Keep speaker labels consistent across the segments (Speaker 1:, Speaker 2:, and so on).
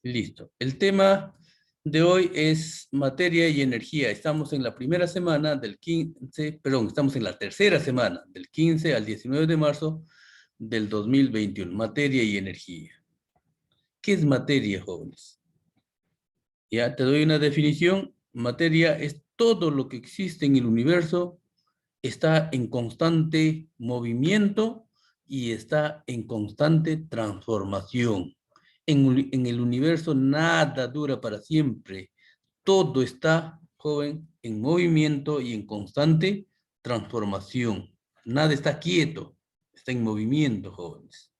Speaker 1: Listo. El tema de hoy es materia y energía. Estamos en la primera semana del 15, perdón, estamos en la tercera semana, del 15 al 19 de marzo del 2021. Materia y energía. ¿Qué es materia, jóvenes? Ya te doy una definición. Materia es todo lo que existe en el universo, está en constante movimiento y está en constante transformación. En el universo nada dura para siempre. Todo está, joven, en movimiento y en constante transformación. Nada está quieto, está en movimiento, jóvenes.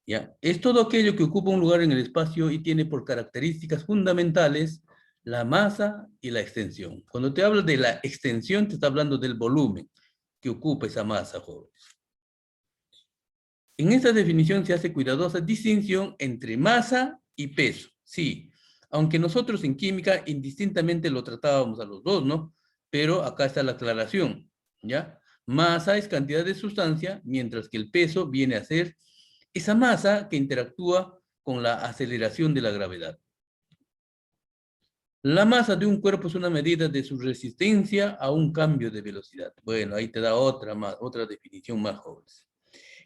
Speaker 1: ¿Ya? Es todo aquello que ocupa un lugar en el espacio y tiene por características fundamentales la masa y la extensión. Cuando te hablo de la extensión, te está hablando del volumen que ocupa esa masa, jóvenes. En esta definición se hace cuidadosa distinción entre masa y peso. Sí, aunque nosotros en química indistintamente lo tratábamos a los dos, ¿no? Pero acá está la aclaración, ¿ya? Masa es cantidad de sustancia, mientras que el peso viene a ser esa masa que interactúa con la aceleración de la gravedad. La masa de un cuerpo es una medida de su resistencia a un cambio de velocidad. Bueno, ahí te da otra definición más, jóvenes.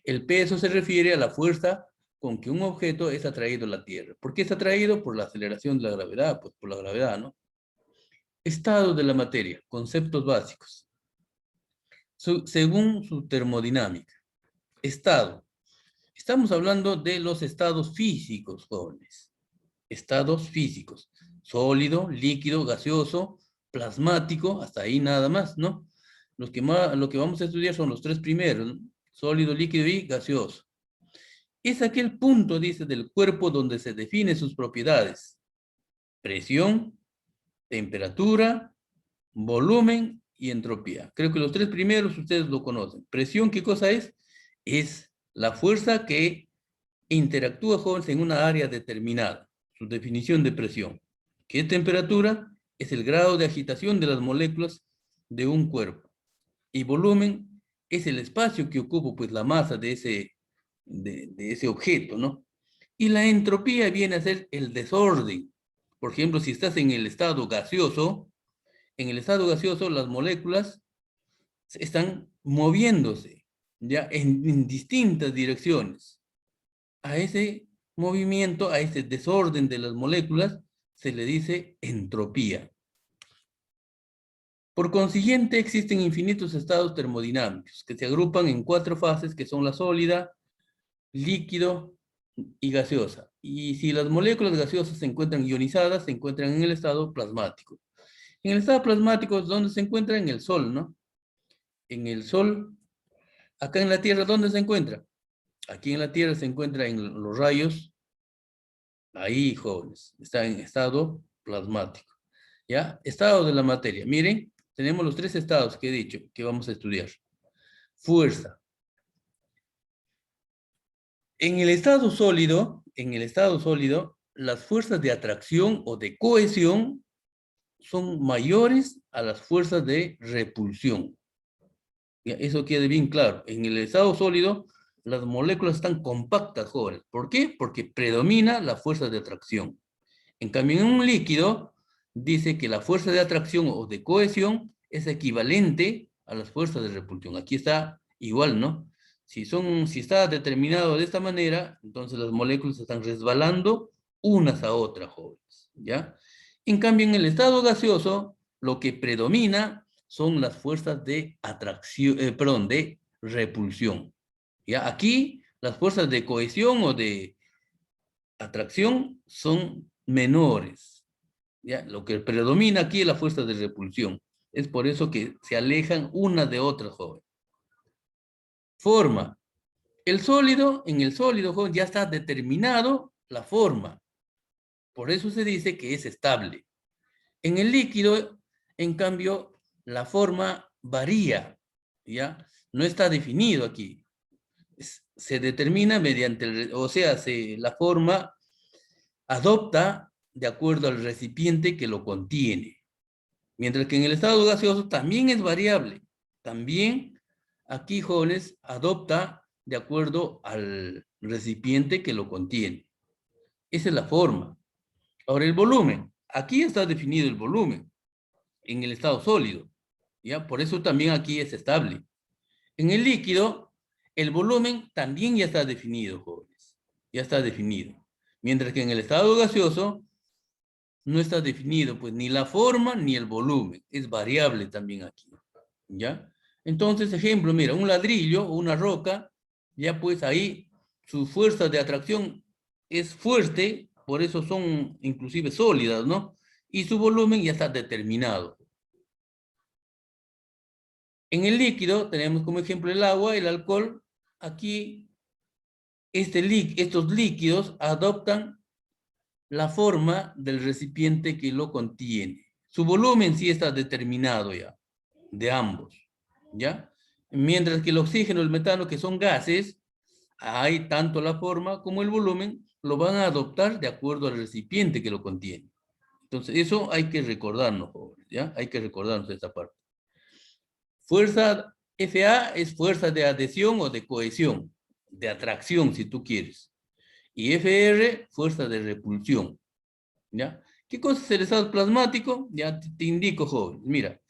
Speaker 1: El peso se refiere a la fuerza con que un objeto es atraído a la Tierra. ¿Por qué es atraído? Por la aceleración de la gravedad, pues por la gravedad, ¿no? Estado de la materia, conceptos básicos. Según su termodinámica. Estado. Estamos hablando de los estados físicos, jóvenes. Estados físicos. Sólido, líquido, gaseoso, plasmático, hasta ahí nada más, ¿no? Lo que vamos a estudiar son los tres primeros, ¿no? Sólido, líquido y gaseoso. Es aquel punto, dice, del cuerpo donde se definen sus propiedades. Presión, temperatura, volumen y entropía. Creo que los tres primeros ustedes lo conocen. Presión, ¿qué cosa es? Es la fuerza que interactúa, jóvenes, en una área determinada. Su definición de presión. ¿Qué temperatura? Es el grado de agitación de las moléculas de un cuerpo. Y volumen es el espacio que ocupa, pues, la masa de ese objeto, ¿no? Y la entropía viene a ser el desorden. Por ejemplo, si estás en el estado gaseoso, las moléculas están moviéndose, ya, en distintas direcciones. A ese movimiento, a ese desorden de las moléculas, se le dice entropía. Por consiguiente, existen infinitos estados termodinámicos que se agrupan en 4 fases, que son la sólida, líquido y gaseosa. Y si las moléculas gaseosas se encuentran ionizadas, se encuentran en el estado plasmático. En el estado plasmático es donde se encuentra en el Sol, ¿no? En el Sol, acá en la Tierra, ¿dónde se encuentra? Aquí en la Tierra se encuentra en los rayos, ahí, jóvenes, está en estado plasmático. ¿Ya? Estado de la materia. Miren, tenemos los 3 estados que he dicho que vamos a estudiar. Fuerza. En el estado sólido, las fuerzas de atracción o de cohesión son mayores a las fuerzas de repulsión. ¿Ya? Eso quede bien claro. En el estado sólido, las moléculas están compactas, jóvenes. ¿Por qué? Porque predomina la fuerza de atracción. En cambio, en un líquido, dice que la fuerza de atracción o de cohesión es equivalente a las fuerzas de repulsión. Aquí está igual, ¿no? Si está determinado de esta manera, entonces las moléculas están resbalando unas a otras, jóvenes, ¿ya? En cambio, en el estado gaseoso, lo que predomina son las fuerzas de atracción, de repulsión, ¿ya? Aquí, las fuerzas de cohesión o de atracción son menores, ¿ya? Lo que predomina aquí es la fuerza de repulsión. Es por eso que se alejan una de otra, joven. Forma. En el sólido, joven, ya está determinado la forma. Por eso se dice que es estable. En el líquido, en cambio, la forma varía, ¿ya? No está definido aquí. Se determina mediante, la forma adopta de acuerdo al recipiente que lo contiene. Mientras que en el estado gaseoso también es variable. También aquí, jóvenes, adopta de acuerdo al recipiente que lo contiene. Esa es la forma. Ahora el volumen. Aquí está definido el volumen en el estado sólido. ¿Ya? Por eso también aquí es estable. En el líquido, el volumen también ya está definido, jóvenes. Ya está definido. Mientras que en el estado gaseoso no está definido, pues, ni la forma ni el volumen. Es variable también aquí. ¿Ya? Entonces, ejemplo, mira, un ladrillo o una roca, ya pues ahí su fuerza de atracción es fuerte, por eso son inclusive sólidas, ¿no? Y su volumen ya está determinado. En el líquido tenemos como ejemplo el agua, el alcohol. Aquí estos líquidos adoptan la forma del recipiente que lo contiene. Su volumen sí está determinado ya, de ambos, ¿ya? Mientras que el oxígeno y el metano, que son gases, hay tanto la forma como el volumen, lo van a adoptar de acuerdo al recipiente que lo contiene. Entonces, eso hay que recordarnos, jóvenes, ¿ya? Hay que recordarnos esta parte. Fuerza Fa es fuerza de adhesión o de cohesión, de atracción, si tú quieres. Y Fr, fuerza de repulsión, ¿ya? ¿Qué cosa es el estado plasmático? Ya te indico, joven. Mira,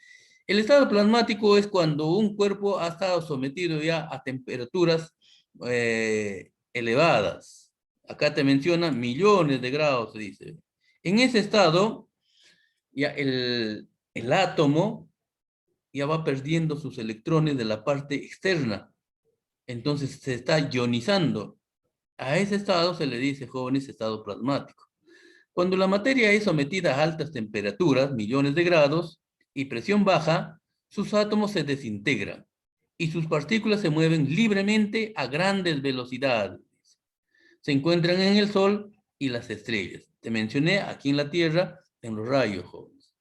Speaker 1: el estado plasmático es cuando un cuerpo ha estado sometido ya a temperaturas elevadas. Acá te menciona millones de grados, se dice. En ese estado, ya el átomo ya va perdiendo sus electrones de la parte externa. Entonces se está ionizando. A ese estado se le dice, jóvenes, estado plasmático. Cuando la materia es sometida a altas temperaturas, millones de grados, y presión baja, sus átomos se desintegran y sus partículas se mueven libremente a grandes velocidades. Se encuentran en el Sol y las estrellas. Te mencioné aquí en la Tierra, en los rayos, jóvenes.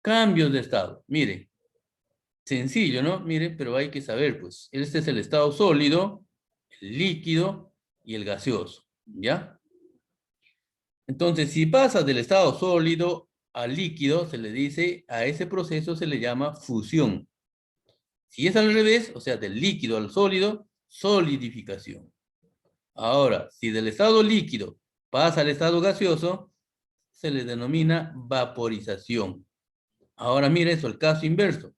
Speaker 1: Cambios de estado. Miren, sencillo, ¿no? Miren, pero hay que saber, pues, este es el estado sólido, el líquido y el gaseoso, ¿ya? Entonces, si pasa del estado sólido al líquido, se le dice, a ese proceso se le llama fusión. Si es al revés, o sea, del líquido al sólido, solidificación. Ahora, si del estado líquido pasa al estado gaseoso, se le denomina vaporización. Ahora mira eso, el caso inverso.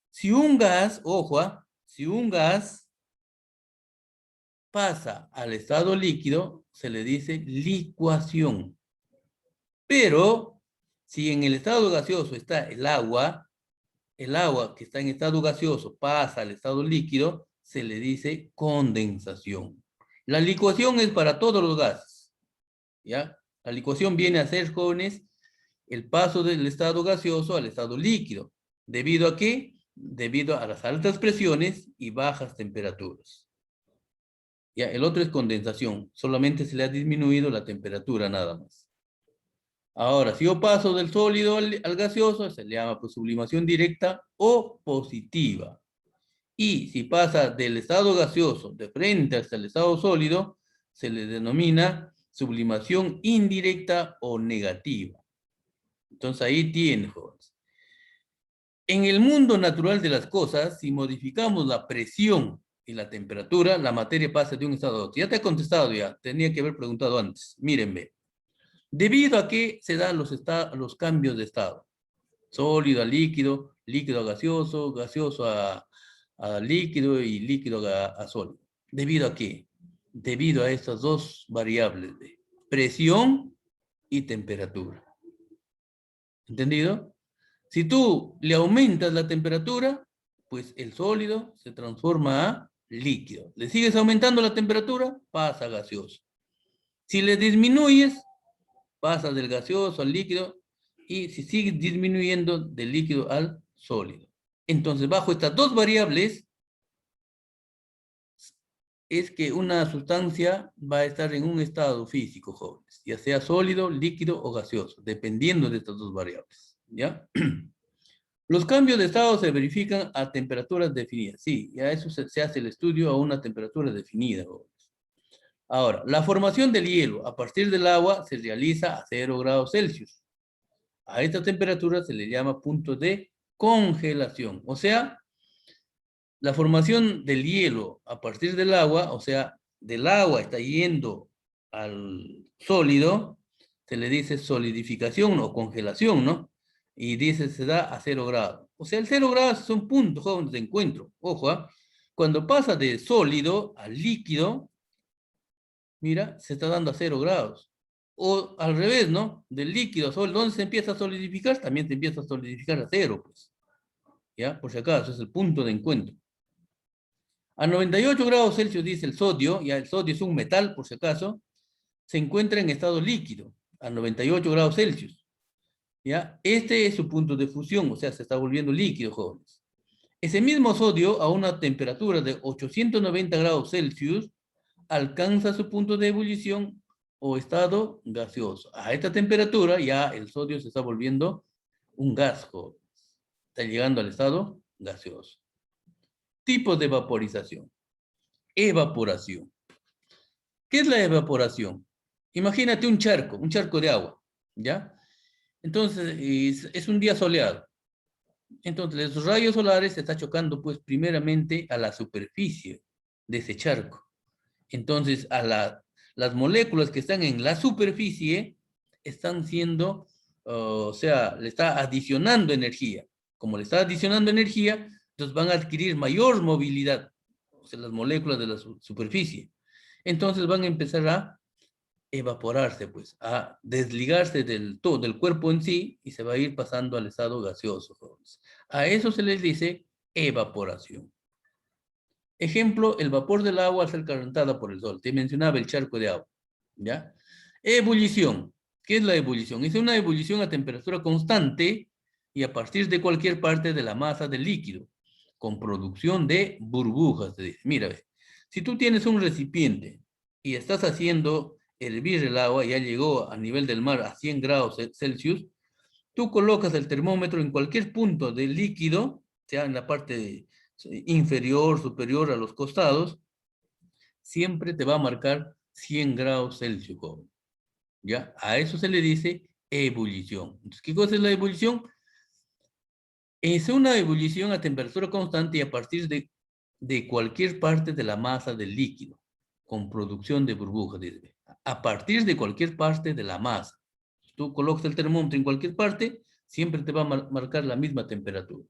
Speaker 1: Si un gas, ojo, si un gas pasa al estado líquido, se le dice licuación. Pero si en el estado gaseoso está el agua que está en estado gaseoso pasa al estado líquido, se le dice condensación. La licuación es para todos los gases, ¿ya? La licuación viene a ser, jóvenes, el paso del estado gaseoso al estado líquido. ¿Debido a qué? Debido a las altas presiones y bajas temperaturas. Ya, el otro es condensación. Solamente se le ha disminuido la temperatura nada más. Ahora, si yo paso del sólido al gaseoso, se le llama pues, sublimación directa o positiva. Y si pasa del estado gaseoso de frente hasta el estado sólido, se le denomina sublimación indirecta o negativa. Entonces ahí tiene, jóvenes. En el mundo natural de las cosas, si modificamos la presión y la temperatura, la materia pasa de un estado a otro. Ya te he contestado ya, tenía que haber preguntado antes. Mírenme. ¿Debido a qué se dan los cambios de estado? Sólido a líquido, líquido a gaseoso, gaseoso a líquido y líquido a sólido. ¿Debido a qué? Debido a estas dos variables de presión y temperatura. ¿Entendido? Si tú le aumentas la temperatura, pues el sólido se transforma a líquido. Le sigues aumentando la temperatura, pasa a gaseoso. Si le disminuyes, pasa del gaseoso al líquido y si sigue disminuyendo del líquido al sólido. Entonces, bajo estas dos variables, es que una sustancia va a estar en un estado físico, jóvenes, ya sea sólido, líquido o gaseoso, dependiendo de estas dos variables, ¿ya? Los cambios de estado se verifican a temperaturas definidas. Sí, ya eso se hace el estudio a una temperatura definida, jóvenes. Ahora, la formación del hielo a partir del agua se realiza a 0 grados Celsius. A esta temperatura se le llama punto de congelación. O sea, la formación del hielo a partir del agua, o sea, del agua está yendo al sólido, se le dice solidificación o congelación, ¿no? Y dice se da a 0 grados. O sea, el 0 grados es un punto jóvenes, de encuentro. Ojo, ¿ah? Cuando pasa de sólido a líquido, mira, se está dando a 0 grados. O al revés, ¿no? Del líquido a sólido, ¿dónde se empieza a solidificar? También se empieza a solidificar a 0, pues. ¿Ya? Por si acaso, es el punto de encuentro. A 98 grados Celsius, dice el sodio, ya el sodio es un metal, por si acaso, se encuentra en estado líquido, a 98 grados Celsius. ¿Ya? Este es su punto de fusión, o sea, se está volviendo líquido, jóvenes. Ese mismo sodio, a una temperatura de 890 grados Celsius, alcanza su punto de ebullición o estado gaseoso. A esta temperatura ya el sodio se está volviendo un gas, jóvenes. Está llegando al estado gaseoso. Tipos de vaporización. Evaporación. ¿Qué es la evaporación? Imagínate un charco de agua, ¿ya? Entonces, es un día soleado. Entonces, los rayos solares se están chocando, pues, primeramente a la superficie de ese charco. Entonces, las moléculas que están en la superficie están siendo, o sea, le está adicionando energía. Como le está adicionando energía, entonces van a adquirir mayor movilidad, o sea, las moléculas de la superficie. Entonces van a empezar a evaporarse, pues, a desligarse del cuerpo en sí y se va a ir pasando al estado gaseoso, jóvenes. A eso se les dice evaporación. Ejemplo, el vapor del agua al ser calentada por el sol. Te mencionaba el charco de agua, ¿ya? Ebullición. ¿Qué es la ebullición? Es una ebullición a temperatura constante y a partir de cualquier parte de la masa del líquido, con producción de burbujas. Mira, si tú tienes un recipiente y estás haciendo hervir el agua, ya llegó a nivel del mar a 100 grados Celsius, tú colocas el termómetro en cualquier punto del líquido, sea en la parte inferior, superior, a los costados, siempre te va a marcar 100 grados Celsius, joven. ¿Ya? A eso se le dice ebullición. Entonces, ¿qué cosa es la ebullición? Es una ebullición a temperatura constante y a partir de cualquier parte de la masa del líquido, con producción de burbujas. Dice. A partir de cualquier parte de la masa. Tú colocas el termómetro en cualquier parte, siempre te va a marcar la misma temperatura.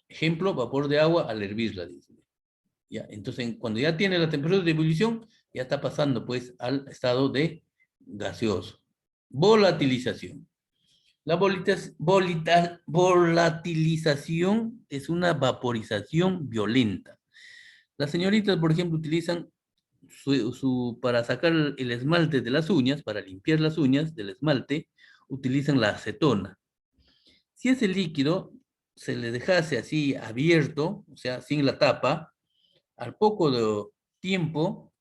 Speaker 1: Ejemplo, vapor de agua al hervirla, dice. ¿Ya? Entonces, cuando ya tiene la temperatura de ebullición, ya está pasando pues al estado de gaseoso. Volatilización. La volatilización es una vaporización violenta. Las señoritas, por ejemplo, utilizan para sacar el esmalte de las uñas, para limpiar las uñas del esmalte, utilizan la acetona. Si ese líquido se le dejase así abierto, o sea, sin la tapa, al poco de tiempo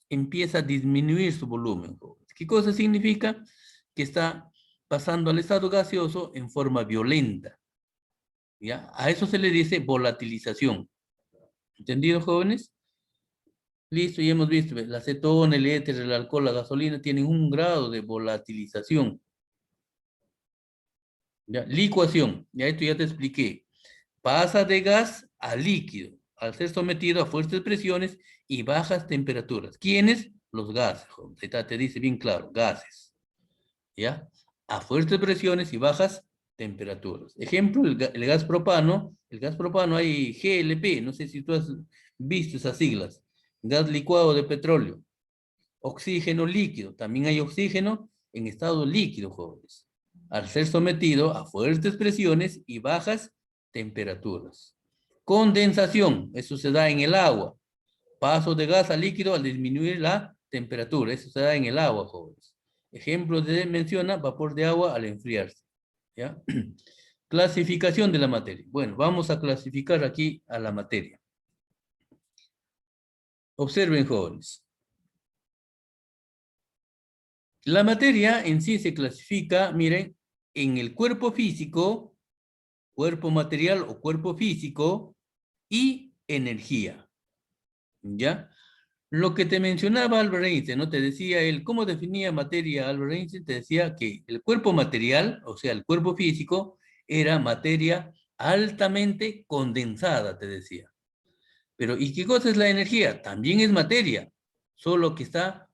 Speaker 1: empieza a disminuir su volumen. ¿Qué cosa significa? Que está pasando al estado gaseoso en forma violenta. ¿Ya? A eso se le dice volatilización. ¿Entendido, jóvenes? Listo, ya hemos visto, la acetona, el éter, el alcohol, la gasolina tienen un grado de volatilización. ¿Ya? Licuación, ya esto ya te expliqué. Pasa de gas a líquido al ser sometido a fuertes presiones y bajas temperaturas. ¿Quiénes? Los gases, jóvenes. Te dice bien claro, gases. ¿Ya? A fuertes presiones y bajas temperaturas. Ejemplo, el gas propano. El gas propano hay GLP, no sé si tú has visto esas siglas. Gas licuado de petróleo. Oxígeno líquido. También hay oxígeno en estado líquido, jóvenes. Al ser sometido a fuertes presiones y bajas temperaturas. Condensación. Eso se da en el agua. Paso de gas a líquido al disminuir la temperatura. Eso se da en el agua, jóvenes. Ejemplo menciona vapor de agua al enfriarse. ¿Ya? Clasificación de la materia. Bueno, vamos a clasificar aquí a la materia. Observen, jóvenes. La materia en sí se clasifica, miren, en el cuerpo físico, cuerpo material o cuerpo físico y energía. ¿Ya? Lo que te mencionaba Albert Einstein, ¿no? Te decía él, ¿cómo definía materia Albert Einstein? Te decía que el cuerpo material, o sea, el cuerpo físico, era materia altamente condensada, te decía. Pero, ¿y qué cosa es la energía? También es materia, solo que está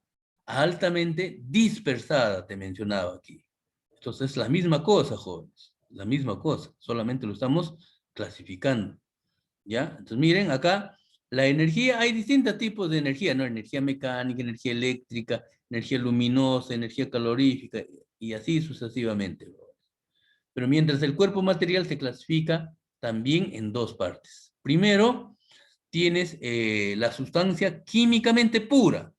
Speaker 1: altamente dispersada, te mencionaba aquí. Entonces, es la misma cosa, jóvenes, la misma cosa, solamente lo estamos clasificando, ¿ya? Entonces, miren, acá, la energía, hay distintos tipos de energía, ¿no? Energía mecánica, energía eléctrica, energía luminosa, energía calorífica, y así sucesivamente. Pero mientras el cuerpo material se clasifica también en dos partes. Primero, tienes la sustancia químicamente pura,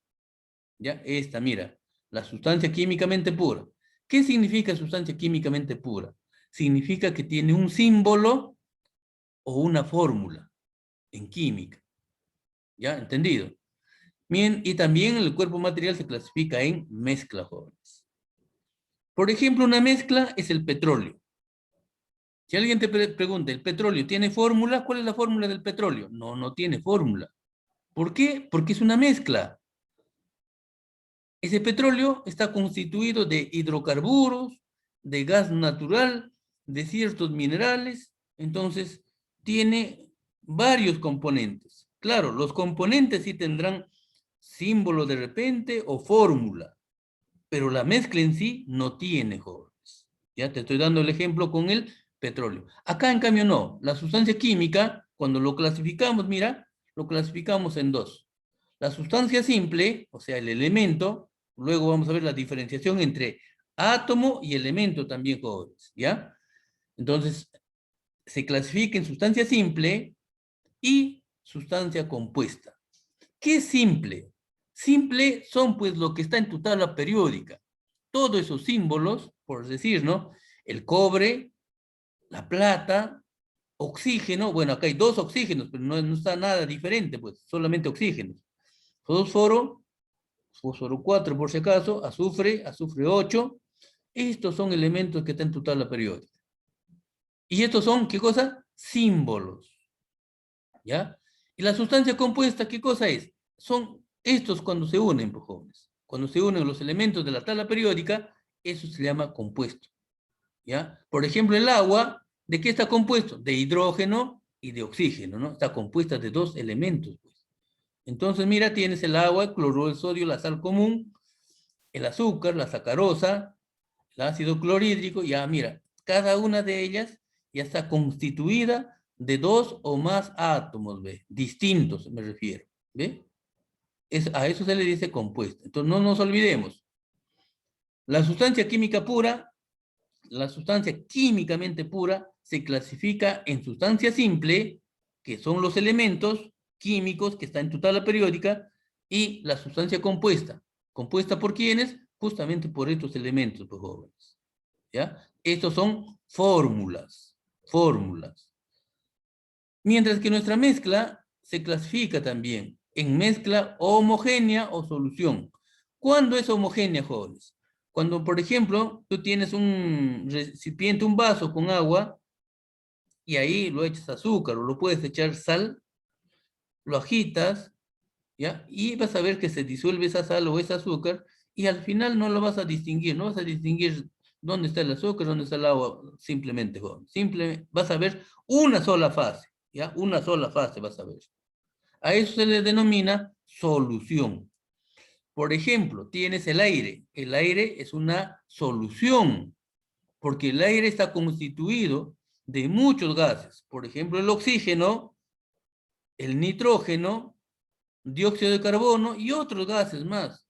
Speaker 1: ¿ya? Esta, mira, la sustancia químicamente pura. ¿Qué significa sustancia químicamente pura? Significa que tiene un símbolo o una fórmula en química, ¿ya? ¿Entendido? Bien, y también el cuerpo material se clasifica en mezcla, jóvenes. Por ejemplo, una mezcla es el petróleo. Si alguien te pregunta, ¿el petróleo tiene fórmula? ¿Cuál es la fórmula del petróleo? No, no tiene fórmula. ¿Por qué? Porque es una mezcla. Ese petróleo está constituido de hidrocarburos, de gas natural, de ciertos minerales, entonces tiene varios componentes. Claro, los componentes sí tendrán símbolo de repente o fórmula, pero la mezcla en sí no tiene, jóvenes. Ya te estoy dando el ejemplo con el petróleo. Acá en cambio no, la sustancia química, cuando lo clasificamos, mira, lo clasificamos en dos. La sustancia simple, o sea, el elemento, luego vamos a ver la diferenciación entre átomo y elemento también, jóvenes, ¿ya? Entonces, se clasifica en sustancia simple y sustancia compuesta. ¿Qué es simple? Simple son pues lo que está en tu tabla periódica. Todos esos símbolos, por decir, ¿no? El cobre, la plata, oxígeno, bueno, acá hay dos oxígenos, pero no está nada diferente, pues, solamente oxígenos. Fósforo, fósforo 4 por si acaso, azufre, azufre 8. Estos son elementos que están en tu tabla periódica. Y estos son, ¿qué cosa? Símbolos, ¿ya? Y la sustancia compuesta, ¿qué cosa es? Son estos cuando se unen, pues, jóvenes. Cuando se unen los elementos de la tabla periódica, eso se llama compuesto, ¿ya? Por ejemplo, el agua, ¿de qué está compuesto? De hidrógeno y de oxígeno, ¿no? Está compuesta de dos elementos, pues. Entonces, mira, tienes el agua, el cloruro de sodio, la sal común, el azúcar, la sacarosa, el ácido clorhídrico, ya mira, cada una de ellas ya está constituida de dos o más átomos, ¿ve? Distintos, me refiero, ¿ve? A eso se le dice compuesto. Entonces, no nos olvidemos. La sustancia química pura, la sustancia químicamente pura, se clasifica en sustancia simple, que son los elementos químicos que están en tu tabla periódica, y la sustancia compuesta. ¿Compuesta por quiénes? Justamente por estos elementos, pues, jóvenes. ¿Ya? Estos son fórmulas, fórmulas. Mientras que nuestra mezcla se clasifica también en mezcla homogénea o solución. ¿Cuándo es homogénea, jóvenes? Cuando, por ejemplo, tú tienes un recipiente, un vaso con agua, y ahí lo echas azúcar o lo puedes echar sal, lo agitas, ¿ya? Y vas a ver que se disuelve esa sal o ese azúcar, y al final no lo vas a distinguir, no vas a distinguir dónde está el azúcar, dónde está el agua, simplemente, joven. Vas a ver una sola fase, ¿ya? Una sola fase vas a ver. A eso se le denomina solución. Por ejemplo, tienes el aire. El aire es una solución, porque el aire está constituido de muchos gases. Por ejemplo, el oxígeno, el nitrógeno, dióxido de carbono y otros gases más.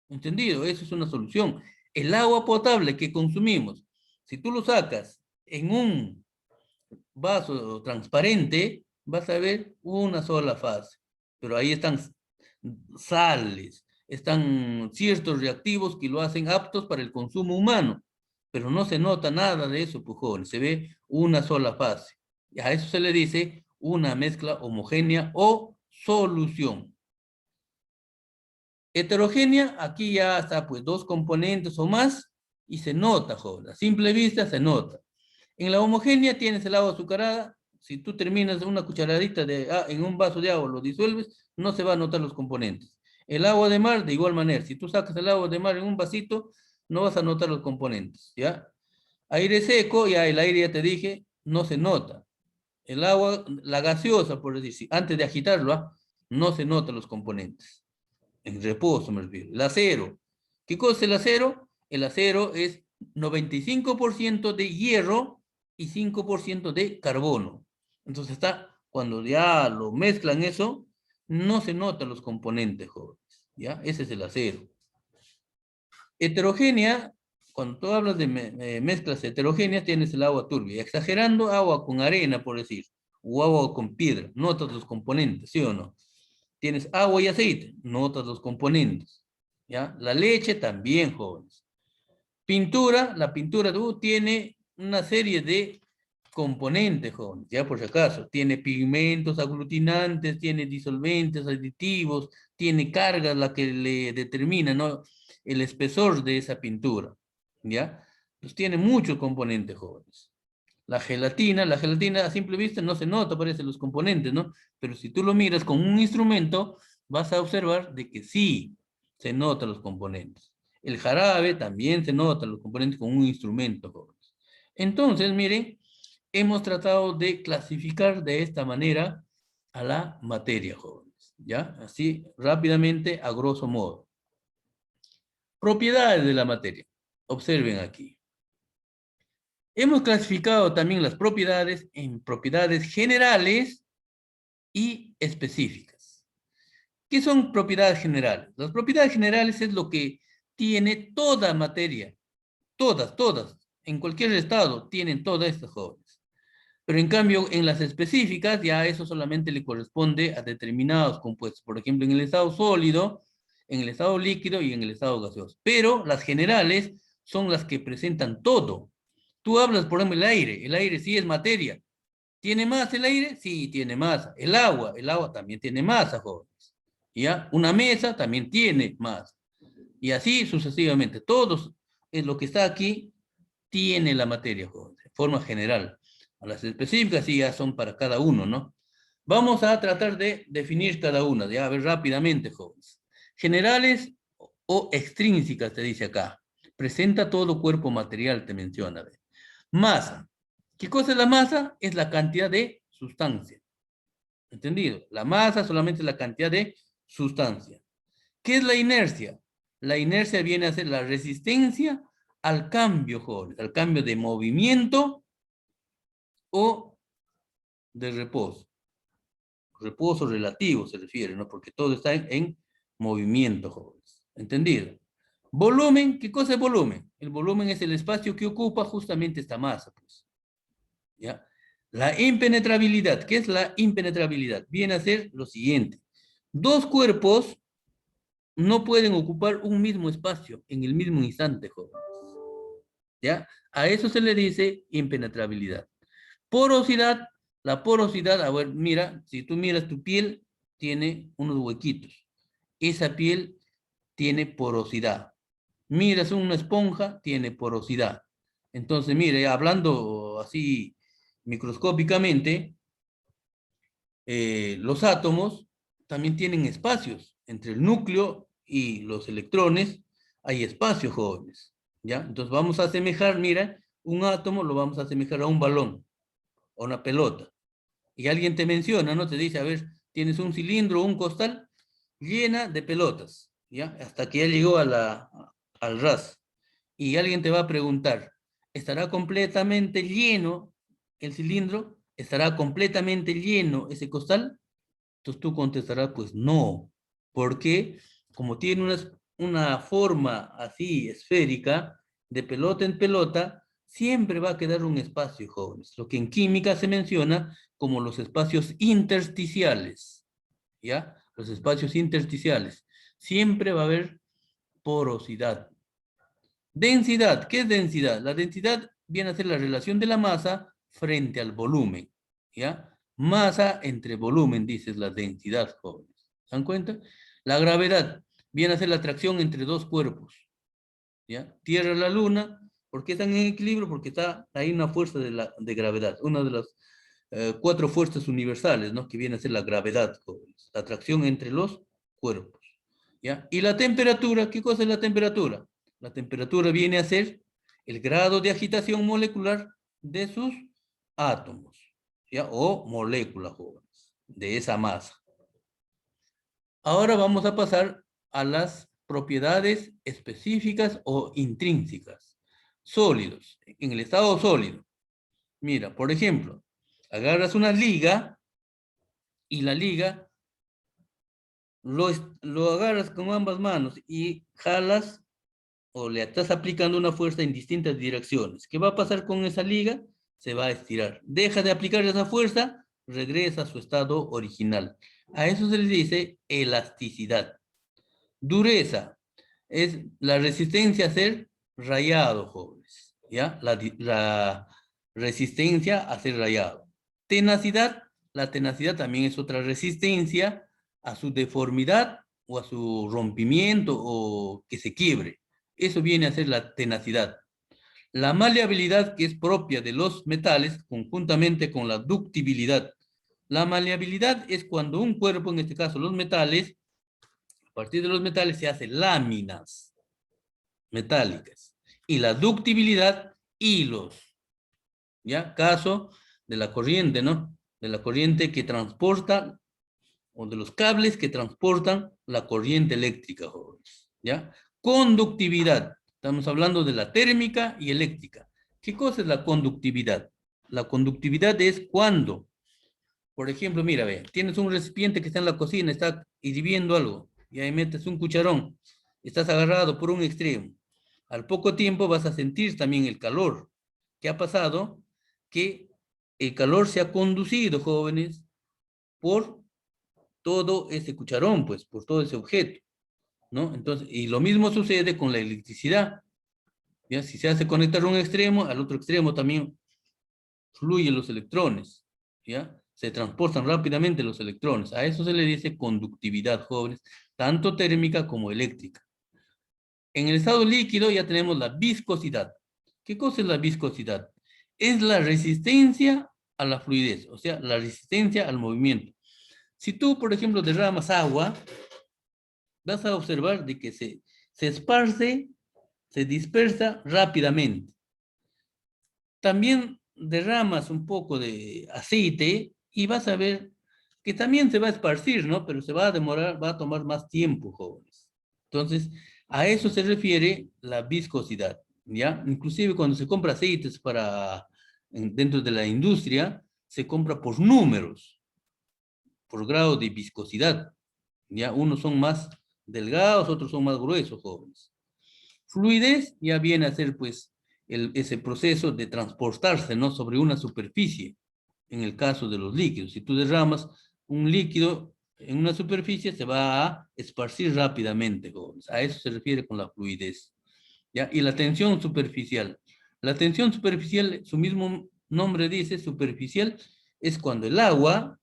Speaker 1: ¿Entendido? Eso es una solución. El agua potable que consumimos, si tú lo sacas en un vaso transparente, vas a ver una sola fase. Pero ahí están sales, están ciertos reactivos que lo hacen aptos para el consumo humano. Pero no se nota nada de eso, pujones. Se ve una sola fase. Y a eso se le dice una mezcla homogénea o solución. Heterogénea, aquí ya está pues dos componentes o más y se nota, joven. A simple vista se nota. En la homogénea tienes el agua azucarada. Si tú terminas una cucharadita en un vaso de agua, lo disuelves, no se va a notar los componentes. El agua de mar, de igual manera. Si tú sacas el agua de mar en un vasito, no vas a notar los componentes, ¿ya? Aire seco, ya el aire, ya te dije, no se nota. El agua, la gaseosa, por decir, antes de agitarlo, no se notan los componentes. En reposo me refiero. El acero. ¿Qué cosa es el acero? El acero es 95% de hierro y 5% de carbono. Entonces cuando ya lo mezclan eso, no se notan los componentes, jóvenes. ¿Ya? Ese es el acero. Heterogénea, cuando tú hablas de mezclas heterogéneas, tienes el agua turbia. Exagerando, agua con arena, por decir, o agua con piedra. Notas los componentes, ¿sí o no? Tienes agua y aceite, notas los componentes. ¿Ya? La leche también, jóvenes. Pintura, la pintura tiene una serie de componentes, jóvenes, ya por si acaso. Tiene pigmentos, aglutinantes, tiene disolventes, aditivos, tiene cargas, la que le determina, ¿no?, el espesor de esa pintura, ¿ya? Pues tiene muchos componentes, jóvenes. La gelatina a simple vista no se nota, aparecen los componentes, ¿no? Pero si tú lo miras con un instrumento, vas a observar de que sí se notan los componentes. El jarabe también se notan los componentes con un instrumento, jóvenes. Entonces, miren, hemos tratado de clasificar de esta manera a la materia, jóvenes. ¿Ya? Así, rápidamente, a grosso modo. Propiedades de la materia. Observen aquí. Hemos clasificado también las propiedades en propiedades generales y específicas. ¿Qué son propiedades generales? Las propiedades generales es lo que tiene toda materia. Todas. En cualquier estado tienen todas estas, jóvenes. Pero en cambio, en las específicas, ya eso solamente le corresponde a determinados compuestos. Por ejemplo, en el estado sólido, en el estado líquido y en el estado gaseoso. Pero las generales son las que presentan todo. Tú hablas, por ejemplo, el aire sí es materia. ¿Tiene masa el aire? Sí, tiene masa. El agua también tiene masa, jóvenes. ¿Ya? Una mesa también tiene masa. Y así sucesivamente. Todos lo que está aquí tiene la materia, jóvenes, de forma general. A las específicas sí ya son para cada uno, ¿no? Vamos a tratar de definir cada una, ya a ver rápidamente, jóvenes. Generales o extrínsecas, te dice acá. Presenta todo cuerpo material, te menciona. ¿Ve? Masa. ¿Qué cosa es la masa? Es la cantidad de sustancia. ¿Entendido? La masa solamente es la cantidad de sustancia. ¿Qué es la inercia? La inercia viene a ser la resistencia al cambio, jóvenes, al cambio de movimiento o de reposo. Reposo relativo se refiere, ¿no? Porque todo está en movimiento, jóvenes. ¿Entendido? Volumen, ¿qué cosa es volumen? El volumen es el espacio que ocupa justamente esta masa, pues. ¿Ya? La impenetrabilidad, ¿qué es la impenetrabilidad? Viene a ser lo siguiente. Dos cuerpos no pueden ocupar un mismo espacio en el mismo instante, jóvenes. ¿Ya? A eso se le dice impenetrabilidad. Porosidad, la porosidad, a ver, mira, si tú miras tu piel, tiene unos huequitos. Esa piel tiene porosidad. Miras una esponja, tiene porosidad. Entonces, mire, hablando así microscópicamente, los átomos también tienen espacios. Entre el núcleo y los electrones hay espacios, jóvenes. ¿Ya? Entonces vamos a asemejar, mira, un átomo lo vamos a asemejar a un balón, a una pelota. Y alguien te menciona, ¿no? Te dice, a ver, tienes un cilindro o un costal llena de pelotas, ¿ya? Hasta que ya llegó al ras. Y alguien te va a preguntar, ¿estará completamente lleno el cilindro? ¿Estará completamente lleno ese costal? Entonces tú contestarás, pues no, porque como tiene una forma así esférica, de pelota en pelota, siempre va a quedar un espacio, jóvenes. Lo que en química se menciona como los espacios intersticiales, ¿ya? Los espacios intersticiales. Siempre va a haber porosidad. Densidad, ¿qué es densidad? La densidad viene a ser la relación de la masa frente al volumen, ¿ya? Masa entre volumen, dices la densidad, jóvenes. ¿Se dan cuenta? La gravedad viene a ser la atracción entre dos cuerpos, ¿ya? Tierra y la Luna, ¿por qué están en equilibrio? Porque está ahí una fuerza de gravedad, una de las cuatro fuerzas universales, ¿no? Que viene a ser la gravedad, jóvenes. La atracción entre los cuerpos, ¿ya? Y la temperatura, ¿qué cosa es la temperatura? La temperatura viene a ser el grado de agitación molecular de sus átomos, ¿ya? O moléculas, jóvenes, de esa masa. Ahora vamos a pasar a las propiedades específicas o intrínsecas. Sólidos, en el estado sólido. Mira, por ejemplo, agarras una liga y la liga lo agarras con ambas manos y jalas o le estás aplicando una fuerza en distintas direcciones. ¿Qué va a pasar con esa liga? Se va a estirar. Deja de aplicar esa fuerza, regresa a su estado original. A eso se le dice elasticidad. Dureza es la resistencia a ser rayado, jóvenes. ¿Ya? La resistencia a ser rayado. Tenacidad, la tenacidad también es otra resistencia a su deformidad o a su rompimiento o que se quiebre. Eso viene a ser la tenacidad. La maleabilidad, que es propia de los metales, conjuntamente con la ductibilidad. La maleabilidad es cuando un cuerpo, en este caso los metales, a partir de los metales se hacen láminas metálicas. Y la ductibilidad, hilos. ¿Ya? Caso de la corriente, ¿no? De la corriente que transporta, o de los cables que transportan la corriente eléctrica, jóvenes. ¿Ya? Conductividad. Estamos hablando de la térmica y eléctrica. ¿Qué cosa es la conductividad? La conductividad es cuando, por ejemplo, mira, ve, tienes un recipiente que está en la cocina, está hirviendo algo, y ahí metes un cucharón, estás agarrado por un extremo. Al poco tiempo vas a sentir también el calor. ¿Qué ha pasado? Que el calor se ha conducido, jóvenes, por todo ese cucharón, pues, por todo ese objeto, ¿no? Entonces, y lo mismo sucede con la electricidad, ¿ya? Si se hace conectar un extremo, al otro extremo también fluyen los electrones, ¿ya? Se transportan rápidamente los electrones. A eso se le dice conductividad, jóvenes, tanto térmica como eléctrica. En el estado líquido ya tenemos la viscosidad. ¿Qué cosa es la viscosidad? Es la resistencia a la fluidez, o sea, la resistencia al movimiento. Si tú, por ejemplo, derramas agua, vas a observar de que se esparce, se dispersa rápidamente. También derramas un poco de aceite y vas a ver que también se va a esparcir, ¿no? Pero se va a demorar, va a tomar más tiempo, jóvenes. Entonces, a eso se refiere la viscosidad, ¿ya? Inclusive cuando se compra aceites dentro de la industria, se compra por números, por grado de viscosidad, ¿ya? Unos son más delgados, otros son más gruesos, jóvenes. Fluidez ya viene a ser, pues, ese proceso de transportarse, ¿no? Sobre una superficie, en el caso de los líquidos. Si tú derramas un líquido en una superficie, se va a esparcir rápidamente, jóvenes. A eso se refiere con la fluidez, ¿ya? Y la tensión superficial. La tensión superficial, su mismo nombre dice, superficial, es cuando el agua,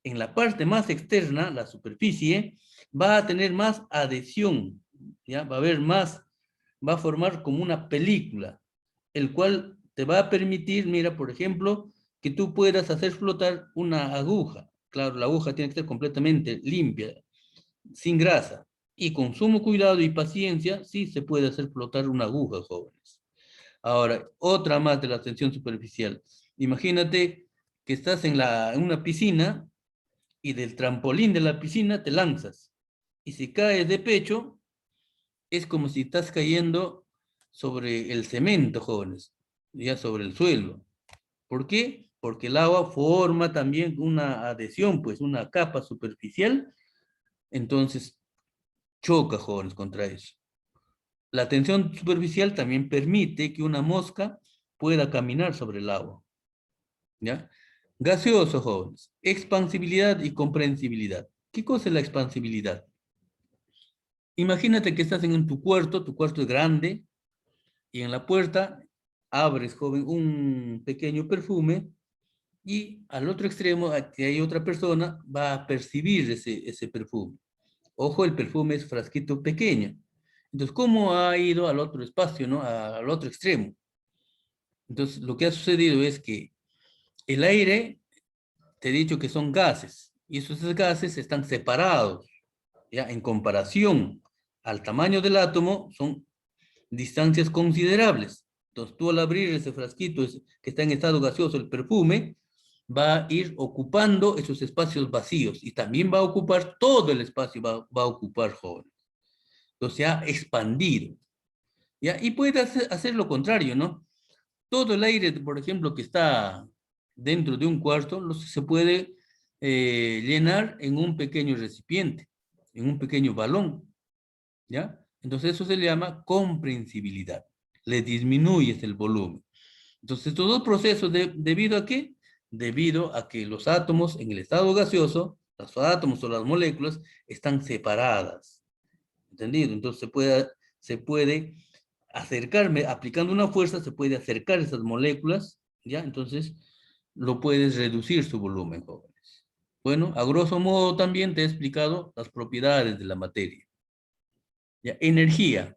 Speaker 1: en la parte más externa, la superficie, va a tener más adhesión, ¿ya? Va a haber más, va a formar como una película, el cual te va a permitir, mira, por ejemplo, que tú puedas hacer flotar una aguja. Claro, la aguja tiene que estar completamente limpia, sin grasa. Y con sumo cuidado y paciencia, sí se puede hacer flotar una aguja, jóvenes. Ahora, otra más de la tensión superficial. Imagínate que estás en una piscina y del trampolín de la piscina te lanzas. Y si caes de pecho, es como si estás cayendo sobre el cemento, jóvenes, ya sobre el suelo. ¿Por qué? Porque el agua forma también una adhesión, pues una capa superficial, entonces choca, jóvenes, contra eso. La tensión superficial también permite que una mosca pueda caminar sobre el agua, ¿ya? Gaseoso, jóvenes. Expansibilidad y comprensibilidad. ¿Qué cosa es la expansibilidad? Imagínate que estás en tu cuarto es grande, y en la puerta abres, joven, un pequeño perfume, y al otro extremo, aquí hay otra persona, va a percibir ese perfume. Ojo, el perfume es frasquito pequeño. Entonces, ¿cómo ha ido al otro espacio, no? Al otro extremo. Entonces, lo que ha sucedido es que el aire, te he dicho que son gases, y esos gases están separados, ¿ya? En comparación al tamaño del átomo, son distancias considerables. Entonces, tú al abrir ese frasquito que está en estado gaseoso, el perfume, va a ir ocupando esos espacios vacíos y también va a ocupar todo el espacio, va a ocupar, joven. Entonces se ha expandido, ¿ya? Y puede hacer lo contrario, ¿no? Todo el aire, por ejemplo, que está dentro de un cuarto, se puede llenar en un pequeño recipiente, en un pequeño balón, ¿ya? Entonces eso se le llama comprensibilidad. Le disminuyes el volumen. Entonces estos dos procesos, ¿debido a qué? Debido a que los átomos en el estado gaseoso, los átomos o las moléculas, están separadas. ¿Entendido? Entonces se puede acercarme, aplicando una fuerza, se puede acercar esas moléculas, ¿ya? Entonces lo puedes reducir su volumen, jóvenes. Bueno, a grosso modo también te he explicado las propiedades de la materia. ¿Ya? Energía.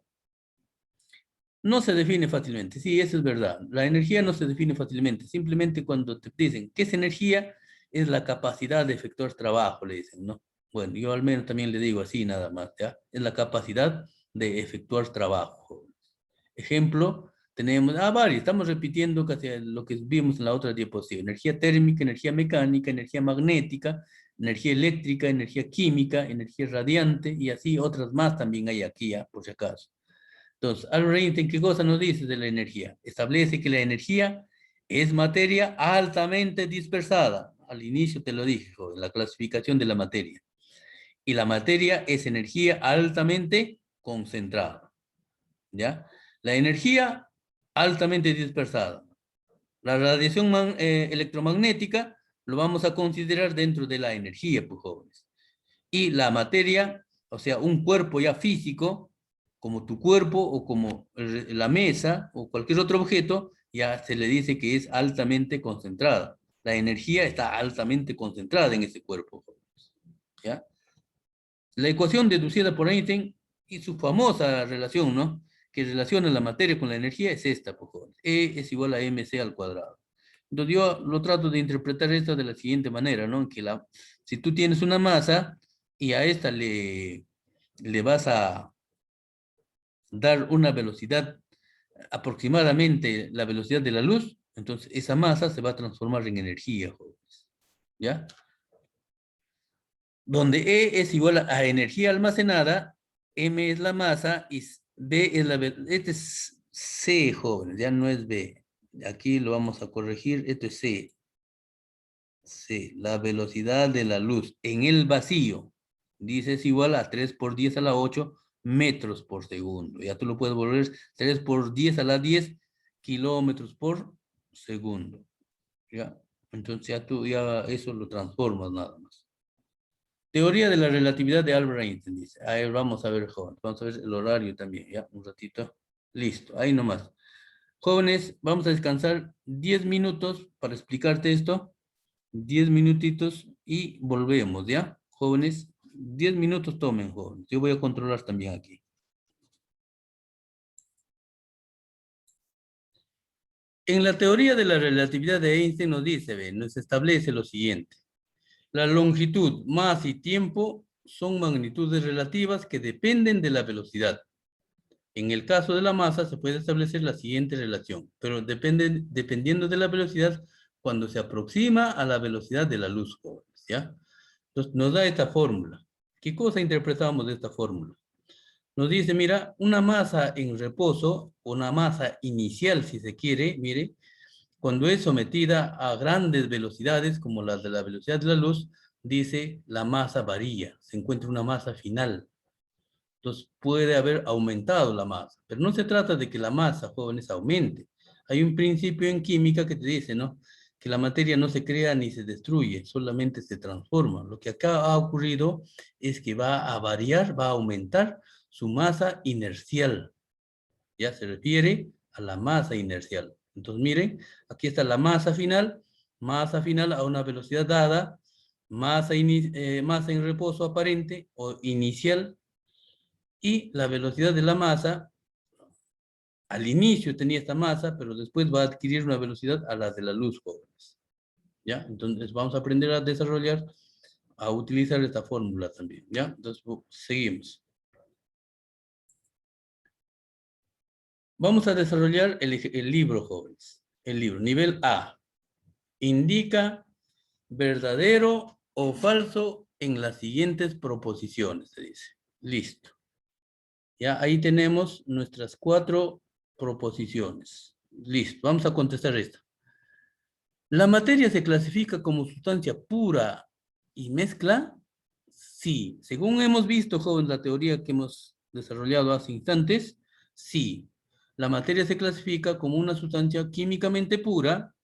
Speaker 1: No se define fácilmente, sí, eso es verdad. La energía no se define fácilmente. Simplemente cuando te dicen qué es energía, es la capacidad de efectuar trabajo, le dicen, ¿no? Bueno, yo al menos también le digo así nada más, ¿ya? Es la capacidad de efectuar trabajo. Ejemplo, tenemos, varios, estamos repitiendo casi lo que vimos en la otra diapositiva. Energía térmica, energía mecánica, energía magnética, energía eléctrica, energía química, energía radiante y así otras más también hay aquí, ¿ya? Por si acaso. Entonces, Albert Einstein, ¿qué cosa nos dice de la energía? Establece que la energía es materia altamente dispersada. Al inicio te lo dije, joven, la clasificación de la materia. Y la materia es energía altamente concentrada. ¿Ya? La energía altamente dispersada. La radiación electromagnética lo vamos a considerar dentro de la energía, pues jóvenes. Y la materia, o sea, un cuerpo ya físico, como tu cuerpo o como la mesa o cualquier otro objeto, ya se le dice que es altamente concentrada. La energía está altamente concentrada en ese cuerpo, jóvenes. ¿Ya? La ecuación deducida por Einstein y su famosa relación, ¿no? Que relaciona la materia con la energía es esta, por favor. E es igual a mc al cuadrado. Entonces yo lo trato de interpretar esto de la siguiente manera, ¿no? Que si tú tienes una masa y a esta le vas a dar una velocidad aproximadamente la velocidad de la luz, entonces esa masa se va a transformar en energía, jóvenes. ¿Ya? Donde E es igual a energía almacenada, M es la masa y B es este es C, jóvenes, ya no es B. Aquí lo vamos a corregir, esto es C. C, la velocidad de la luz en el vacío. Dice es igual a 3 por 10 a la 8 metros por segundo. Ya tú lo puedes volver 3 por 10 a la 10 kilómetros por segundo. ¿Ya? Entonces ya tú ya eso lo transformas nada más. Teoría de la relatividad de Albert Einstein, dice. A ver, vamos a ver, jóvenes. Vamos a ver el horario también, ya, un ratito. Listo, ahí nomás. Jóvenes, vamos a descansar 10 minutos para explicarte esto. 10 minutitos y volvemos, ¿ya? Jóvenes, 10 minutos tomen, jóvenes. Yo voy a controlar también aquí. En la teoría de la relatividad de Einstein nos dice, ve, nos establece lo siguiente. La longitud, masa y tiempo son magnitudes relativas que dependen de la velocidad. En el caso de la masa se puede establecer la siguiente relación, pero dependiendo de la velocidad cuando se aproxima a la velocidad de la luz, jóvenes, ¿ya? Entonces nos da esta fórmula. ¿Qué cosa interpretamos de esta fórmula? Nos dice, mira, una masa en reposo, una masa inicial si se quiere, mire, cuando es sometida a grandes velocidades como las de la velocidad de la luz, dice la masa varía, se encuentra una masa final. Entonces puede haber aumentado la masa, pero no se trata de que la masa, jóvenes, aumente. Hay un principio en química que te dice, ¿no? Que la materia no se crea ni se destruye, solamente se transforma. Lo que acá ha ocurrido es que va a variar, va a aumentar su masa inercial. Ya se refiere a la masa inercial. Entonces miren, aquí está la masa final a una velocidad dada, masa en reposo aparente o inicial, y la velocidad de la masa, al inicio tenía esta masa, pero después va a adquirir una velocidad a la de la luz, jóvenes. ¿Ya? Entonces vamos a aprender a desarrollar, a utilizar esta fórmula también, ¿ya? Entonces seguimos. Vamos a desarrollar el libro, jóvenes. El libro, nivel A. Indica verdadero o falso en las siguientes proposiciones, se dice. Listo. Ya, ahí tenemos nuestras 4 proposiciones. Listo, vamos a contestar esta. ¿La materia se clasifica como sustancia pura y mezcla? Sí. Según hemos visto, joven, la teoría que hemos desarrollado hace instantes, sí. La materia se clasifica como una sustancia químicamente pura,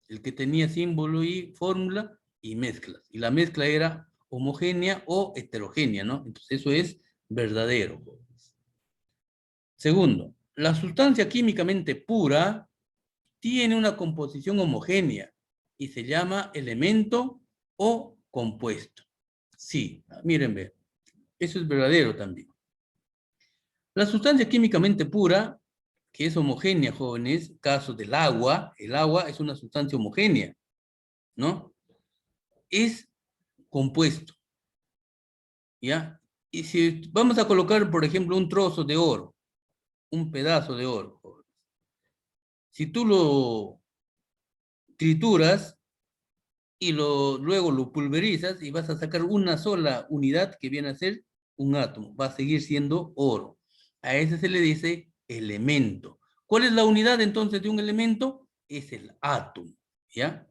Speaker 1: el que tenía símbolo y fórmula, y mezclas. Y la mezcla era homogénea o heterogénea, ¿no? Entonces eso es verdadero. Segundo, la sustancia químicamente pura tiene una composición homogénea y se llama elemento o compuesto. Sí, miren, ve, eso es verdadero también. La sustancia químicamente pura, que es homogénea, jóvenes, caso del agua, el agua es una sustancia homogénea, ¿no? Es compuesto, ¿ya? Y si vamos a colocar, por ejemplo, un trozo de oro, un pedazo de oro, jóvenes. Si tú lo trituras, y luego lo pulverizas y vas a sacar una sola unidad que viene a ser un átomo. Va a seguir siendo oro. A ese se le dice elemento. ¿Cuál es la unidad entonces de un elemento? Es el átomo, ¿ya?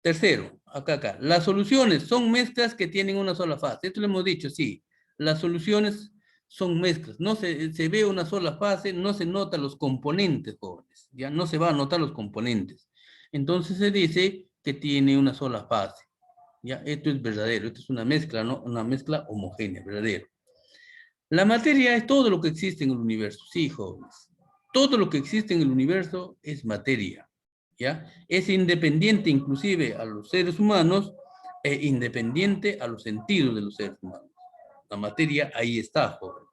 Speaker 1: Tercero, acá. Las soluciones son mezclas que tienen una sola fase. Esto lo hemos dicho, sí. Las soluciones son mezclas. No se ve una sola fase, no se notan los componentes, jóvenes. Ya no se va a notar los componentes. Entonces se dice que tiene una sola fase. Ya, esto es verdadero. Esto es una mezcla, ¿no? Una mezcla homogénea, verdadero. La materia es todo lo que existe en el universo. Sí, jóvenes. Todo lo que existe en el universo es materia. ¿Ya? Es independiente inclusive a los seres humanos e independiente a los sentidos de los seres humanos. La materia ahí está, jóvenes.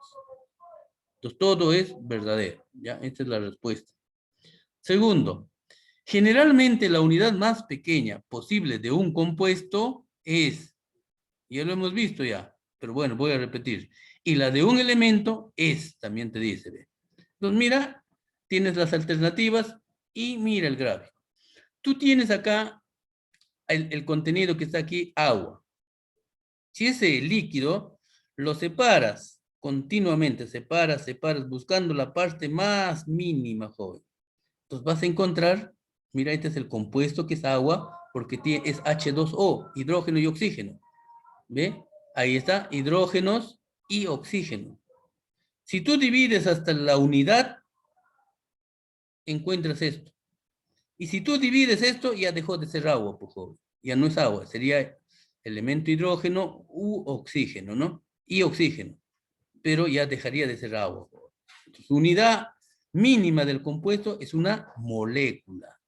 Speaker 1: Entonces todo es verdadero. ¿Ya? Esta es la respuesta. Segundo, generalmente la unidad más pequeña posible de un compuesto es, ya lo hemos visto ya, pero bueno, voy a repetir. Y la de un elemento es, también te dice. ¿Ve? Entonces mira, tienes las alternativas y mira el gráfico. Tú tienes acá el contenido que está aquí, agua. Si ese líquido lo separas continuamente, separas, buscando la parte más mínima, joven. Entonces vas a encontrar, mira, este es el compuesto que es agua, porque es H2O, hidrógeno y oxígeno. ¿Ve? Ahí está, hidrógenos y oxígeno. Si tú divides hasta la unidad, encuentras esto. Y si tú divides esto, ya dejó de ser agua, por favor. Ya no es agua, sería elemento hidrógeno u oxígeno, ¿no? Y oxígeno. Pero ya dejaría de ser agua. Entonces, unidad mínima del compuesto es una molécula.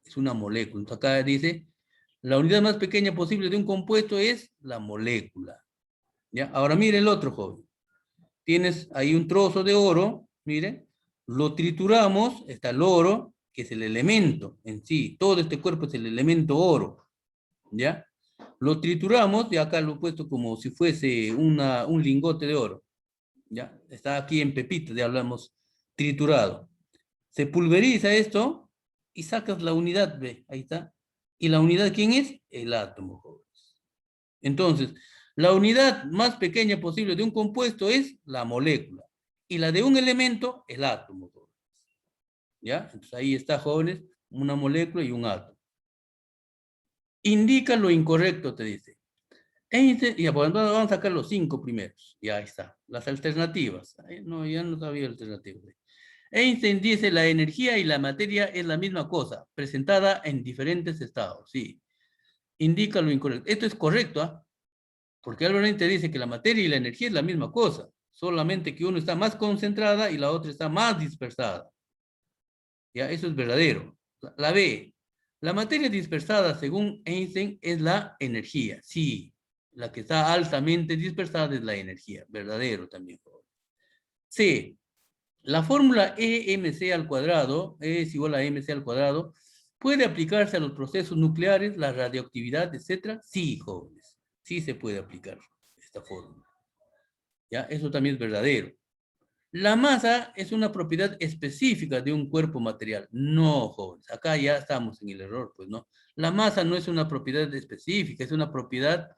Speaker 1: Es una molécula. Entonces, acá dice, la unidad más pequeña posible de un compuesto es la molécula. ¿Ya? Ahora mire el otro, joven. Tienes ahí un trozo de oro, mire, lo trituramos, está el oro, que es el elemento en sí, todo este cuerpo es el elemento oro, ¿ya? Lo trituramos, y acá lo he puesto como si fuese un lingote de oro, ¿ya? Está aquí en pepitas, ya hablamos triturado. Se pulveriza esto y sacas la unidad, ¿ve? Ahí está. ¿Y la unidad quién es? El átomo, jóvenes. Entonces, la unidad más pequeña posible de un compuesto es la molécula. Y la de un elemento, el átomo. ¿Ya? Entonces ahí está, jóvenes, una molécula y un átomo. Indica lo incorrecto, te dice. Einstein, ya, pues, vamos a sacar los 5 primeros. Ya está. Las alternativas. No, ya no sabía alternativas. Einstein dice la energía y la materia es la misma cosa, presentada en diferentes estados. Sí. Indica lo incorrecto. Esto es correcto, ¿ah? Porque Albert Einstein dice que la materia y la energía es la misma cosa, solamente que uno está más concentrada y la otra está más dispersada. Ya, eso es verdadero. La B, la materia dispersada, según Einstein, es la energía. Sí, la que está altamente dispersada es la energía. Verdadero también. C, la fórmula EMC al cuadrado, E es igual a MC al cuadrado, ¿puede aplicarse a los procesos nucleares, la radioactividad, etcétera? Sí, jóvenes, sí se puede aplicar esta fórmula. ¿Ya? Eso también es verdadero. La masa es una propiedad específica de un cuerpo material. No, jóvenes, acá ya estamos en el error, pues no. La masa no es una propiedad específica, es una propiedad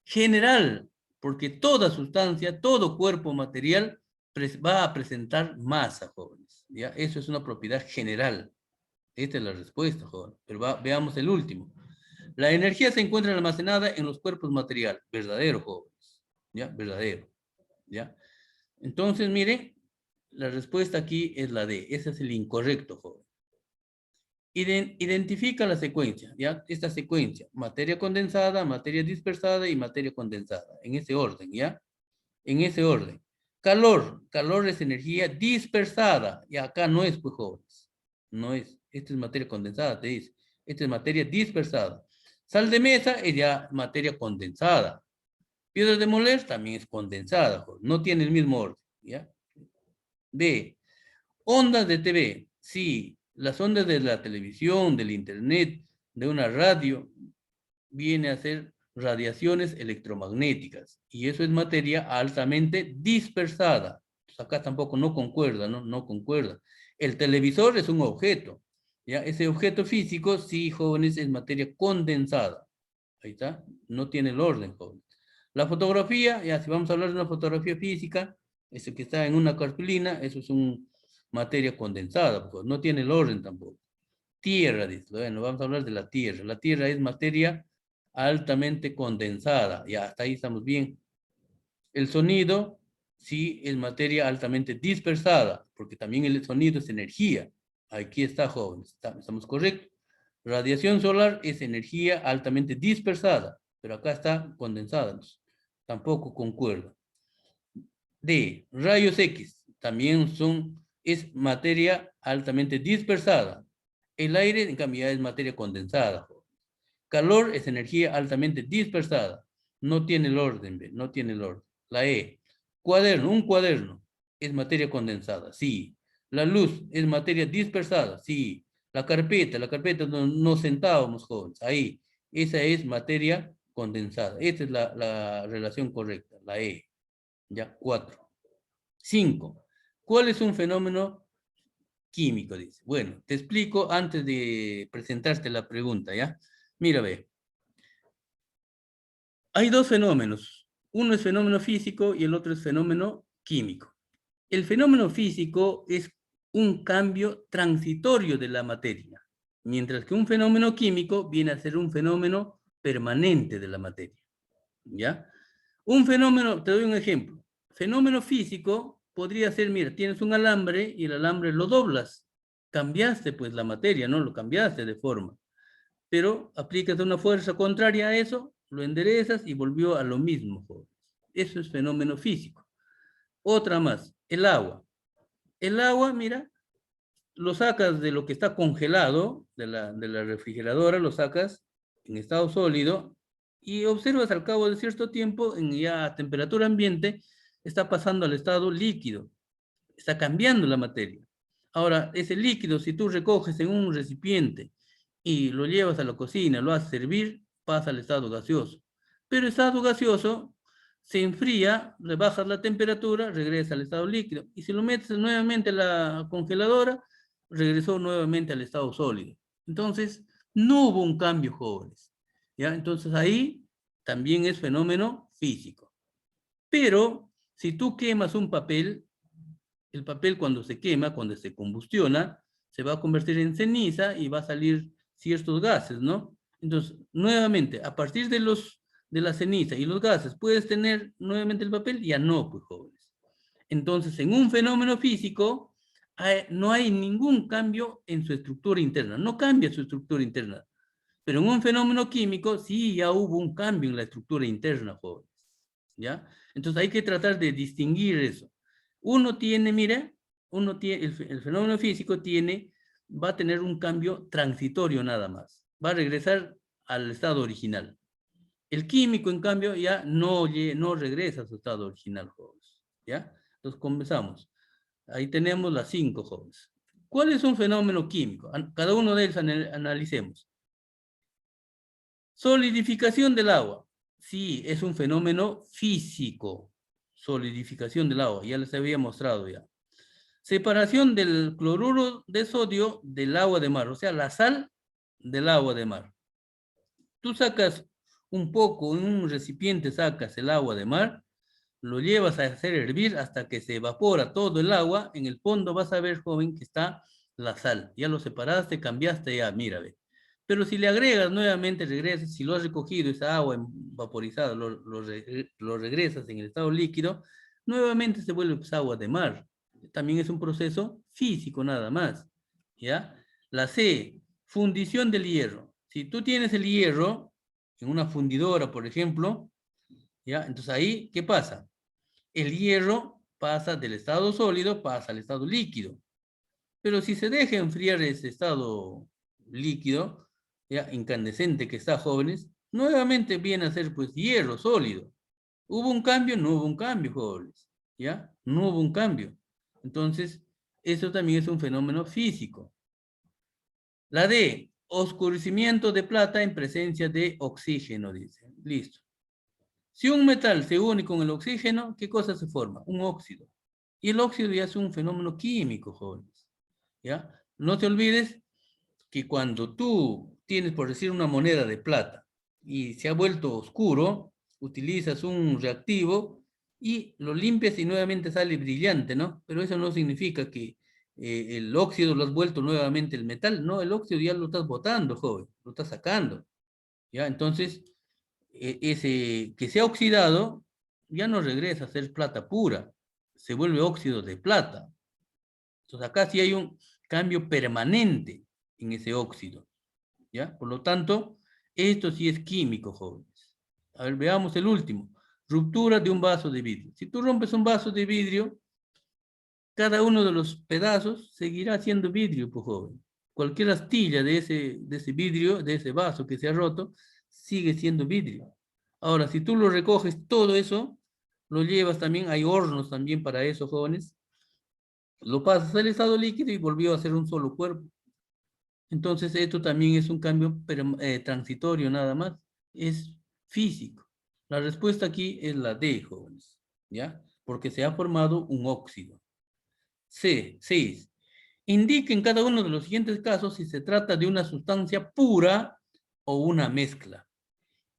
Speaker 1: general, porque toda sustancia, todo cuerpo material va a presentar masa, jóvenes. ¿Ya? Eso es una propiedad general. Esta es la respuesta, jóvenes. Pero veamos el último. La energía se encuentra almacenada en los cuerpos materiales. Verdadero, jóvenes. ¿Ya? Verdadero. ¿Ya? Entonces, miren, la respuesta aquí es la D. Ese es el incorrecto, joven. Identifica la secuencia, ¿ya? Esta secuencia, materia condensada, materia dispersada y materia condensada. En ese orden, ¿ya? En ese orden. Calor es energía dispersada. Y acá no es, pues, jóvenes. No es. Esta es materia condensada, te dice. Esta es materia dispersada. Sal de mesa es ya materia condensada. Piedra de moler también es condensada, jóvenes. No tiene el mismo orden, ¿ya? B. Ondas de TV. Sí, las ondas de la televisión, del internet, de una radio, viene a ser radiaciones electromagnéticas. Y eso es materia altamente dispersada. Pues acá tampoco no concuerda, ¿no? No concuerda. El televisor es un objeto. ¿Ya? Ese objeto físico, sí, jóvenes, es materia condensada. Ahí está. No tiene el orden, jóvenes. La fotografía, ya si vamos a hablar de una fotografía física, eso que está en una cartulina, eso es un materia condensada, pues no tiene el orden tampoco. Tierra, dice, bueno, vamos a hablar de la tierra. La tierra es materia altamente condensada, ya hasta ahí estamos bien. El sonido, sí, es materia altamente dispersada, porque también el sonido es energía. Aquí está, jóvenes, estamos correctos. Radiación solar es energía altamente dispersada, pero acá está condensada, tampoco concuerda. D, rayos X, también es materia altamente dispersada. El aire, en cambio, ya es materia condensada. Calor es energía altamente dispersada. No tiene el orden, ¿ve? No tiene el orden. La E, cuaderno, un cuaderno, es materia condensada, sí. La luz es materia dispersada, sí. La carpeta donde nos sentábamos, jóvenes, ahí. Esa es materia condensada. Esta es la relación correcta, la E. Ya, 4. 5. ¿Cuál es un fenómeno químico? Dice. Bueno, te explico antes de presentarte la pregunta, ¿ya? Mira, ve. Hay dos fenómenos. Uno es fenómeno físico y el otro es fenómeno químico. El fenómeno físico es un cambio transitorio de la materia, mientras que un fenómeno químico viene a ser un fenómeno permanente de la materia. ¿Ya? Un fenómeno, te doy un ejemplo. Fenómeno físico podría ser, mira, tienes un alambre y el alambre lo doblas. Cambiaste pues la materia, ¿no? Lo cambiaste de forma. Pero aplicas una fuerza contraria a eso, lo enderezas y volvió a lo mismo, jóvenes. Eso es fenómeno físico. Otra más, el agua. El agua, mira, lo sacas de lo que está congelado, de la refrigeradora, lo sacas en estado sólido y observas al cabo de cierto tiempo, en ya temperatura ambiente, está pasando al estado líquido. Está cambiando la materia. Ahora, ese líquido, si tú recoges en un recipiente y lo llevas a la cocina, lo haces servir, pasa al estado gaseoso. Pero el estado gaseoso se enfría, le bajas la temperatura, regresa al estado líquido. Y si lo metes nuevamente a la congeladora, regresó nuevamente al estado sólido. Entonces, no hubo un cambio, jóvenes. ¿Ya? Entonces ahí también es fenómeno físico. Pero si tú quemas un papel, el papel cuando se quema, cuando se combustiona, se va a convertir en ceniza y va a salir ciertos gases, ¿no? Entonces, nuevamente, a partir de la ceniza y los gases, ¿puedes tener nuevamente el papel? Ya no, pues, jóvenes. Entonces, en un fenómeno físico, no hay ningún cambio en su estructura interna, no cambia su estructura interna. Pero en un fenómeno químico, sí, ya hubo un cambio en la estructura interna, jóvenes. ¿Ya? Entonces hay que tratar de distinguir eso. Uno tiene, mira, el fenómeno físico va a tener un cambio transitorio nada más. Va a regresar al estado original. El químico, en cambio, ya no regresa a su estado original, jóvenes. ¿Ya? Entonces comenzamos. Ahí tenemos las 5, jóvenes. ¿Cuál es un fenómeno químico? Cada uno de ellos analicemos. Solidificación del agua. Sí, es un fenómeno físico. Solidificación del agua, ya les había mostrado ya. Separación del cloruro de sodio del agua de mar, o sea, la sal del agua de mar. Tú sacas un poco, en un recipiente sacas el agua de mar, lo llevas a hacer hervir hasta que se evapora todo el agua, en el fondo vas a ver, joven, que está la sal. Ya lo separaste, cambiaste, ya, mira, ve. Pero si le agregas nuevamente, regresas, si lo has recogido, esa agua vaporizada, lo regresas en el estado líquido, nuevamente se vuelve pues, agua de mar. También es un proceso físico nada más, ¿ya? La C, fundición del hierro. Si tú tienes el hierro en una fundidora, por ejemplo, ¿ya? Entonces ahí, ¿qué pasa? El hierro pasa del estado sólido, pasa al estado líquido. Pero si se deja enfriar ese estado líquido, ya incandescente que está, jóvenes, nuevamente viene a ser pues hierro sólido. ¿Hubo un cambio? No hubo un cambio, jóvenes. ¿Ya? No hubo un cambio. Entonces, eso también es un fenómeno físico. La D, oscurecimiento de plata en presencia de oxígeno, dice. Listo. Si un metal se une con el oxígeno, ¿qué cosa se forma? Un óxido. Y el óxido ya es un fenómeno químico, jóvenes. ¿Ya? No te olvides que cuando tú tienes, por decir, una moneda de plata y se ha vuelto oscuro, utilizas un reactivo y lo limpias y nuevamente sale brillante, ¿no? Pero eso no significa que el óxido lo has vuelto nuevamente el metal. No, el óxido ya lo estás botando, joven, lo estás sacando. ¿Ya? Entonces, ese que se ha oxidado ya no regresa a ser plata pura, se vuelve óxido de plata. Entonces acá sí hay un cambio permanente en ese óxido, ¿ya? Por lo tanto, esto sí es químico, jóvenes. A ver, veamos el último. Ruptura de un vaso de vidrio. Si tú rompes un vaso de vidrio, cada uno de los pedazos seguirá siendo vidrio, pues, joven. Cualquier astilla de ese vidrio, de ese vaso que se ha roto, sigue siendo vidrio. Ahora, si tú lo recoges todo eso, lo llevas también, hay hornos también para eso, jóvenes, lo pasas al estado líquido y volvió a ser un solo cuerpo. Entonces, esto también es un cambio transitorio nada más, es físico. La respuesta aquí es la D, jóvenes, ¿ya? Porque se ha formado un óxido. C, 6. Indique en cada uno de los siguientes casos si se trata de una sustancia pura o una mezcla.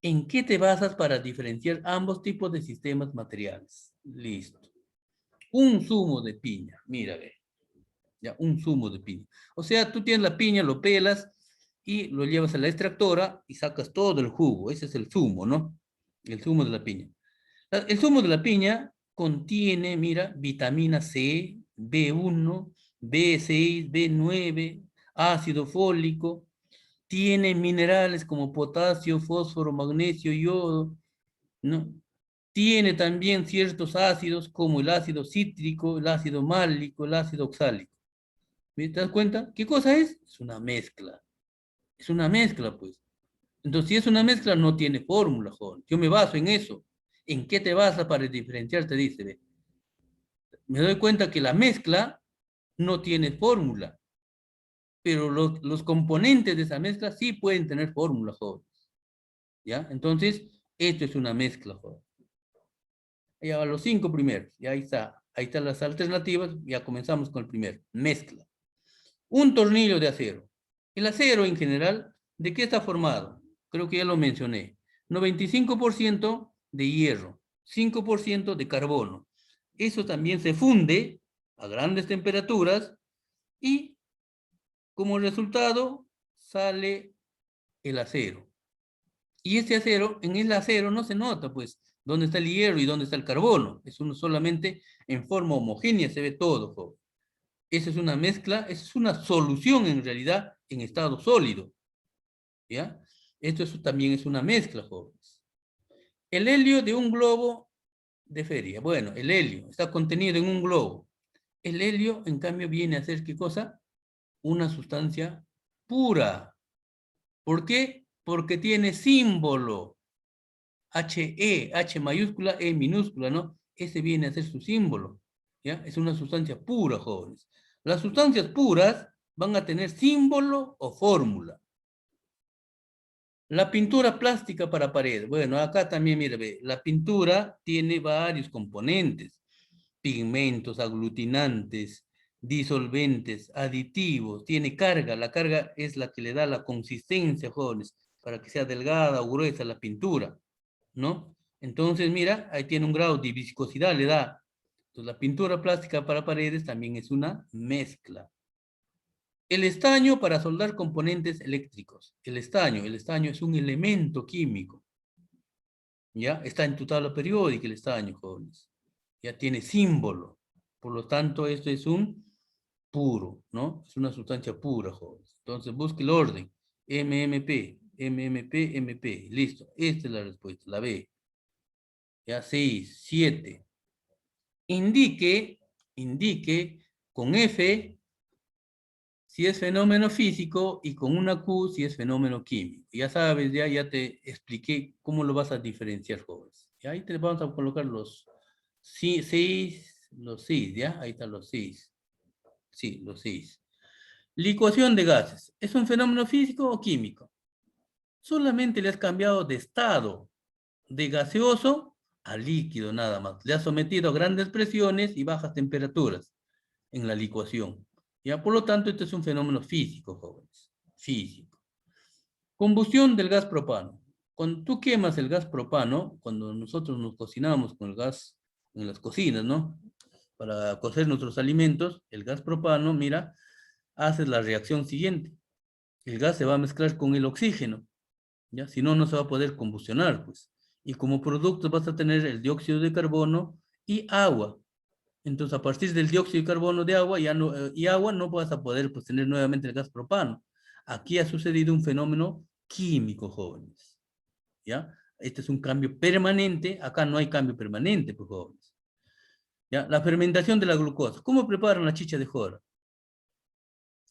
Speaker 1: ¿En qué te basas para diferenciar ambos tipos de sistemas materiales? Listo. Un zumo de piña, mira, ve. Ya, un zumo de piña. O sea, tú tienes la piña, lo pelas y lo llevas a la extractora y sacas todo el jugo. Ese es el zumo, ¿no? El zumo de la piña. El zumo de la piña contiene, mira, vitamina C, B1, B6, B9, ácido fólico, tiene minerales como potasio, fósforo, magnesio, yodo, ¿no? Tiene también ciertos ácidos como el ácido cítrico, el ácido málico, el ácido oxálico. ¿Te das cuenta? ¿Qué cosa es? Es una mezcla. Es una mezcla, pues. Entonces, si es una mezcla, no tiene fórmula, joven. Yo me baso en eso. ¿En qué te basas para diferenciarte? Dice, ve. Me doy cuenta que la mezcla no tiene fórmula, pero los componentes de esa mezcla sí pueden tener fórmula, joven. ¿Ya? Entonces, esto es una mezcla, joven. Ya los 5 primeros, y ahí está. Ahí están las alternativas, ya comenzamos con el primero, mezcla. Un tornillo de acero. El acero en general, ¿de qué está formado? Creo que ya lo mencioné. 95% de hierro, 5% de carbono. Eso también se funde a grandes temperaturas y como resultado sale el acero. Y ese acero, en el acero no se nota, pues, dónde está el hierro y dónde está el carbono. Es uno solamente en forma homogénea, se ve todo, joven. Esa es una mezcla, esa es una solución en realidad en estado sólido, ¿ya? También es una mezcla, jóvenes. El helio de un globo de feria. Bueno, el helio está contenido en un globo. El helio, en cambio, viene a ser, ¿qué cosa? Una sustancia pura. ¿Por qué? Porque tiene símbolo. H mayúscula, E minúscula, ¿no? Ese viene a ser su símbolo, ¿ya? Es una sustancia pura, jóvenes. Las sustancias puras van a tener símbolo o fórmula. La pintura plástica para pared. Bueno, acá también, mire, ve, la pintura tiene varios componentes. Pigmentos, aglutinantes, disolventes, aditivos, tiene carga. La carga es la que le da la consistencia, jóvenes, para que sea delgada o gruesa la pintura, ¿no? Entonces, mira, ahí tiene un grado de viscosidad, le da. Entonces, la pintura plástica para paredes también es una mezcla. El estaño para soldar componentes eléctricos. El estaño es un elemento químico. ¿Ya? Está en tu tabla periódica el estaño, jóvenes. Ya tiene símbolo. Por lo tanto, esto es un puro, ¿no? Es una sustancia pura, jóvenes. Entonces, busque el orden. MMP, MMP, MP. Listo. Esta es la respuesta, la B. Ya, 6, 7. Indique con F si es fenómeno físico y con una Q si es fenómeno químico. Ya sabes, ya te expliqué cómo lo vas a diferenciar, jóvenes. Y ahí te vamos a colocar los 6, ¿ya? Ahí están los 6. Sí, los 6. Licuación de gases. ¿Es un fenómeno físico o químico? Solamente le has cambiado de estado, de gaseoso a líquido nada más. Le has sometido a grandes presiones y bajas temperaturas en la licuación. Ya, por lo tanto, este es un fenómeno físico, jóvenes. Físico. Combustión del gas propano. Cuando tú quemas el gas propano, cuando nosotros nos cocinamos con el gas en las cocinas, ¿no? Para cocer nuestros alimentos, el gas propano, mira, hace la reacción siguiente. El gas se va a mezclar con el oxígeno, ¿ya? Si no, no se va a poder combustionar, pues. Y como producto vas a tener el dióxido de carbono y agua. Entonces, a partir del dióxido de carbono de agua y agua no vas a poder pues, tener nuevamente el gas propano. Aquí ha sucedido un fenómeno químico, jóvenes. ¿Ya? Este es un cambio permanente. Acá no hay cambio permanente, pues, jóvenes. ¿Ya? La fermentación de la glucosa. ¿Cómo preparan la chicha de jora?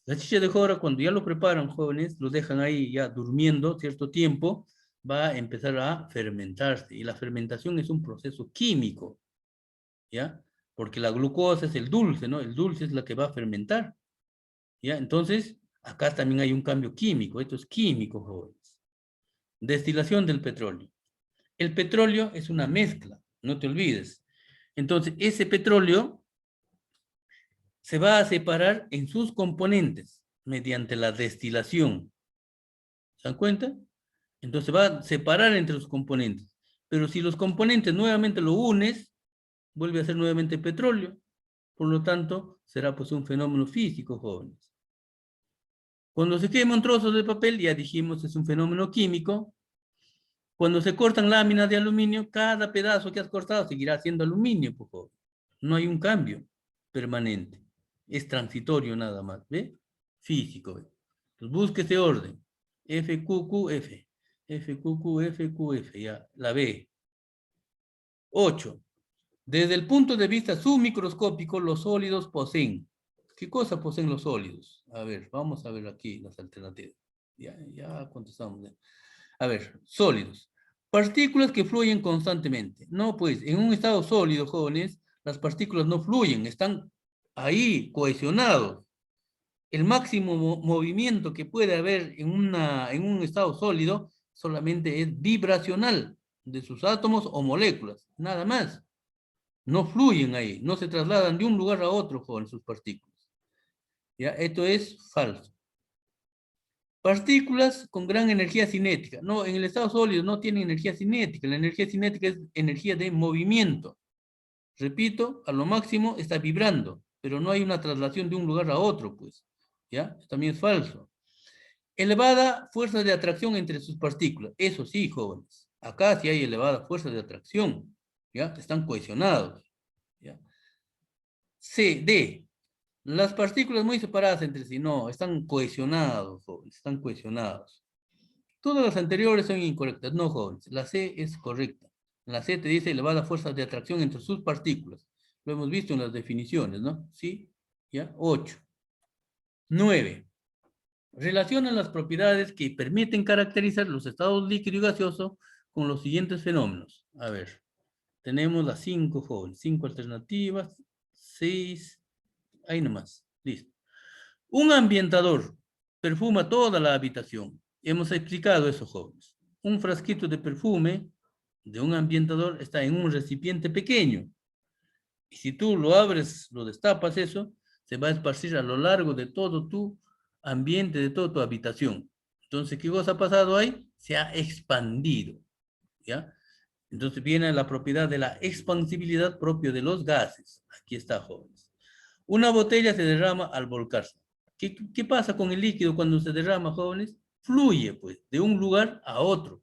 Speaker 1: La chicha de jora, cuando ya lo preparan, jóvenes, lo dejan ahí ya durmiendo cierto tiempo, va a empezar a fermentarse. Y la fermentación es un proceso químico. ¿Ya? Porque la glucosa es el dulce, ¿no? El dulce es la que va a fermentar, ¿ya? Entonces, acá también hay un cambio químico, esto es químico, jóvenes. Destilación del petróleo. El petróleo es una mezcla, no te olvides. Entonces, ese petróleo se va a separar en sus componentes mediante la destilación. ¿Se dan cuenta? Entonces va a separar entre los componentes. Pero si los componentes nuevamente lo unes, vuelve a ser nuevamente petróleo. Por lo tanto, será pues un fenómeno físico, jóvenes. Cuando se quema un trozo de papel, ya dijimos, es un fenómeno químico. Cuando se cortan láminas de aluminio, cada pedazo que has cortado seguirá siendo aluminio, pues, joven. No hay un cambio permanente. Es transitorio nada más, ¿ve? Físico, ¿ve? Entonces busque ese orden. FQQF. FQQFQF, ya, la B. 8. Desde el punto de vista submicroscópico, los sólidos poseen. ¿Qué cosa poseen los sólidos? A ver, vamos a ver aquí las alternativas. Ya contestamos. A ver, sólidos. Partículas que fluyen constantemente. No, pues, en un estado sólido, jóvenes, las partículas no fluyen, están ahí cohesionados. El máximo movimiento que puede haber en un estado sólido solamente es vibracional de sus átomos o moléculas, nada más. No fluyen ahí, no se trasladan de un lugar a otro con sus partículas. ¿Ya? Esto es falso. Partículas con gran energía cinética. No, en el estado sólido no tienen energía cinética. La energía cinética es energía de movimiento. Repito, a lo máximo está vibrando, pero no hay una traslación de un lugar a otro, pues. ¿Ya? También es falso. Elevada fuerza de atracción entre sus partículas. Eso sí, jóvenes. Acá sí hay elevada fuerza de atracción. ¿Ya? Están cohesionados. ¿Ya? C, D. Las partículas muy separadas entre sí, no, están cohesionados, jóvenes, están cohesionados. Todas las anteriores son incorrectas, no, jóvenes, la C es correcta. La C te dice elevada fuerza de atracción entre sus partículas. Lo hemos visto en las definiciones, ¿no? ¿Sí? ¿Ya? 8. 9. Relacionan las propiedades que permiten caracterizar los estados líquido y gaseoso con los siguientes fenómenos. A ver, tenemos las 5, jóvenes, 5 alternativas, 6, ahí nomás, listo. Un ambientador perfuma toda la habitación. Hemos explicado eso, jóvenes. Un frasquito de perfume de un ambientador está en un recipiente pequeño. Y si tú lo abres, lo destapas eso, se va a esparcir a lo largo de todo tu ambiente, de toda tu habitación. Entonces, ¿qué cosa ha pasado ahí? Se ha expandido, ¿ya? Entonces viene la propiedad de la expansibilidad propio de los gases. Aquí está, jóvenes. Una botella se derrama al volcarse. ¿Qué pasa con el líquido cuando se derrama, jóvenes? Fluye, pues, de un lugar a otro.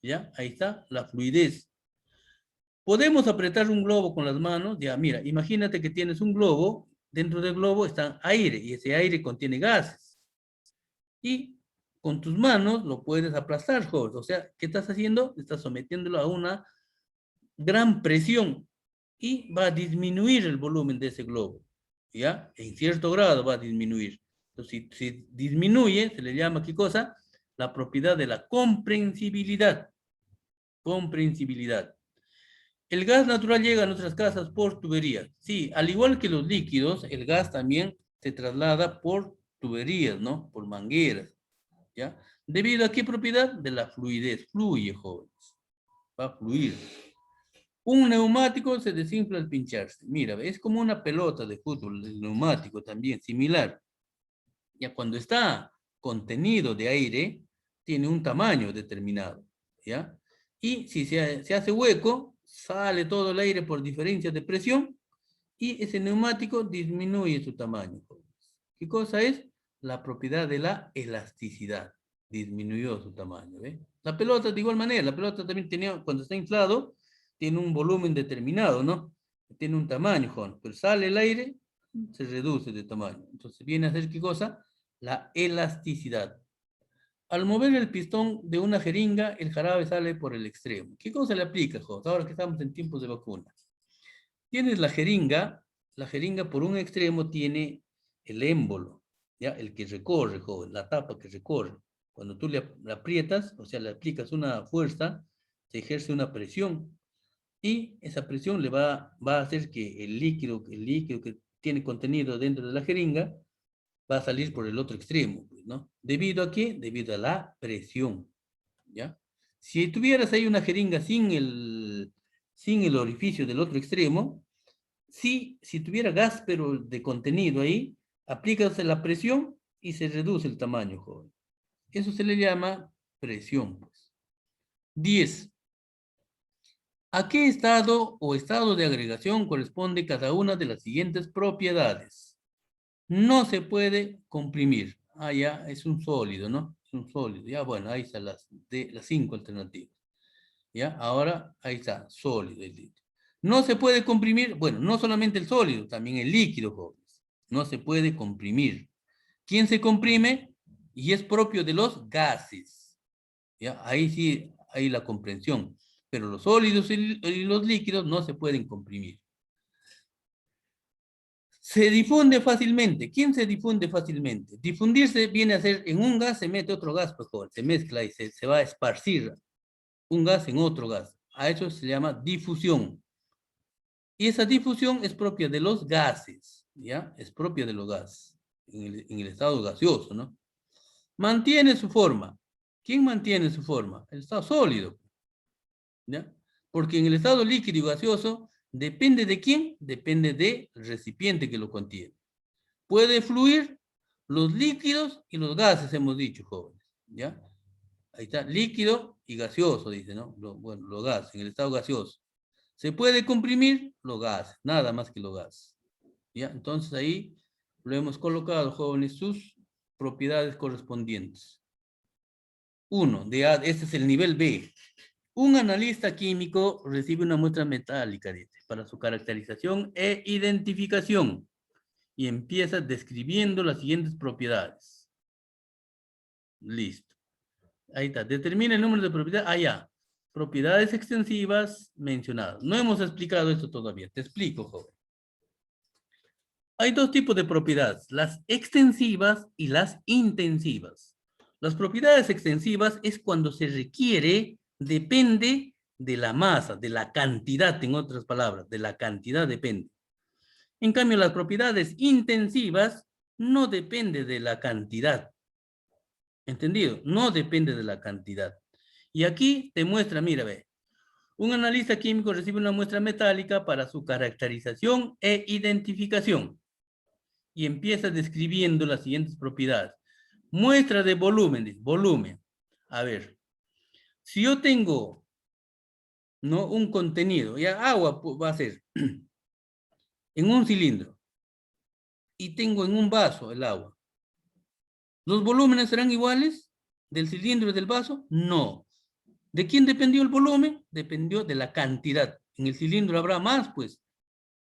Speaker 1: ¿Ya? Ahí está la fluidez. Podemos apretar un globo con las manos. Ya, mira, imagínate que tienes un globo. Dentro del globo está aire y ese aire contiene gases. Y con tus manos lo puedes aplastar, jóvenes. O sea, ¿qué estás haciendo? Estás sometiéndolo a una gran presión y va a disminuir el volumen de ese globo, ¿ya? En cierto grado va a disminuir. Entonces, si disminuye, se le llama, ¿qué cosa? La propiedad de la comprensibilidad. Comprensibilidad. El gas natural llega a nuestras casas por tuberías. Sí, al igual que los líquidos, el gas también se traslada por tuberías, ¿no? Por mangueras, ¿ya? ¿Debido a qué propiedad? De la fluidez. Fluye, jóvenes. Va a fluir. Un neumático se desinfla al pincharse. Mira, es como una pelota de fútbol, el neumático también, similar. Ya cuando está contenido de aire, tiene un tamaño determinado, ¿ya? Y si se hace hueco, sale todo el aire por diferencia de presión y ese neumático disminuye su tamaño. ¿Qué cosa es? La propiedad de la elasticidad. Disminuyó su tamaño, ¿ve? La pelota de igual manera, la pelota también tenía, cuando está inflado, tiene un volumen determinado, ¿no? Tiene un tamaño, Juan, pero sale el aire, se reduce de tamaño. Entonces viene a ser, ¿qué cosa? La elasticidad. Al mover el pistón de una jeringa, el jarabe sale por el extremo. ¿Qué cosa le aplica, Juan? Ahora que estamos en tiempos de vacunas. Tienes la jeringa por un extremo tiene el émbolo, ¿ya? El que recorre, joven, la tapa que recorre. Cuando tú le aprietas, o sea, le aplicas una fuerza, se ejerce una presión y esa presión va a hacer que el líquido que tiene contenido dentro de la jeringa va a salir por el otro extremo, pues, ¿no? ¿Debido a qué? Debido a la presión, ¿ya? Si tuvieras ahí una jeringa sin el orificio del otro extremo, si tuviera gas, pero de contenido ahí, aplicas la presión y se reduce el tamaño, joven. Eso se le llama presión, pues. 10. ¿A qué estado o estado de agregación corresponde cada una de las siguientes propiedades? No se puede comprimir. Ah, ya, es un sólido, ¿no? Es un sólido. Ya, bueno, ahí están las 5 alternativas. ¿Ya? Ahora, ahí está, sólido el líquido. No se puede comprimir, bueno, no solamente el sólido, también el líquido, jóvenes. No se puede comprimir. ¿Quién se comprime? Y es propio de los gases. ¿Ya? Ahí sí hay la comprensión. Pero los sólidos y los líquidos no se pueden comprimir. Se difunde fácilmente. ¿Quién se difunde fácilmente? Difundirse viene a ser, en un gas se mete otro gas, pues, joven, se mezcla y se va a esparcir un gas en otro gas. A eso se llama difusión. Y esa difusión es propia de los gases, ¿ya? Es propia de los gases, en el estado gaseoso, ¿no? Mantiene su forma. ¿Quién mantiene su forma? El estado sólido, ¿ya? Porque en el estado líquido y gaseoso, ¿depende de quién? Depende del recipiente que lo contiene. Puede fluir los líquidos y los gases, hemos dicho, jóvenes, ¿ya? Ahí está, líquido y gaseoso, dice, ¿no? Bueno, los gases, en el estado gaseoso. Se puede comprimir los gases, nada más que los gases. ¿Ya? Entonces ahí lo hemos colocado, jóvenes, sus propiedades correspondientes. 1, este es el nivel B. Un analista químico recibe una muestra metálica, dice, para su caracterización e identificación. Y empieza describiendo las siguientes propiedades. Listo. Ahí está. Determina el número de propiedades. Ah, ya. Propiedades extensivas mencionadas. No hemos explicado esto todavía. Te explico, joven. Hay dos tipos de propiedades, las extensivas y las intensivas. Las propiedades extensivas es cuando se requiere, depende de la masa, de la cantidad, en otras palabras, de la cantidad depende. En cambio, las propiedades intensivas no depende de la cantidad. ¿Entendido? No depende de la cantidad. Y aquí te muestra, mira, ve. Un analista químico recibe una muestra metálica para su caracterización e identificación. Y empieza describiendo las siguientes propiedades. Muestra de volumen, dice, volumen. A ver, si yo tengo ¿no? Un contenido. Ya agua va a ser en un cilindro. Y tengo en un vaso el agua. ¿Los volúmenes serán iguales del cilindro y del vaso? No. ¿De quién dependió el volumen? Dependió de la cantidad. En el cilindro habrá más, pues.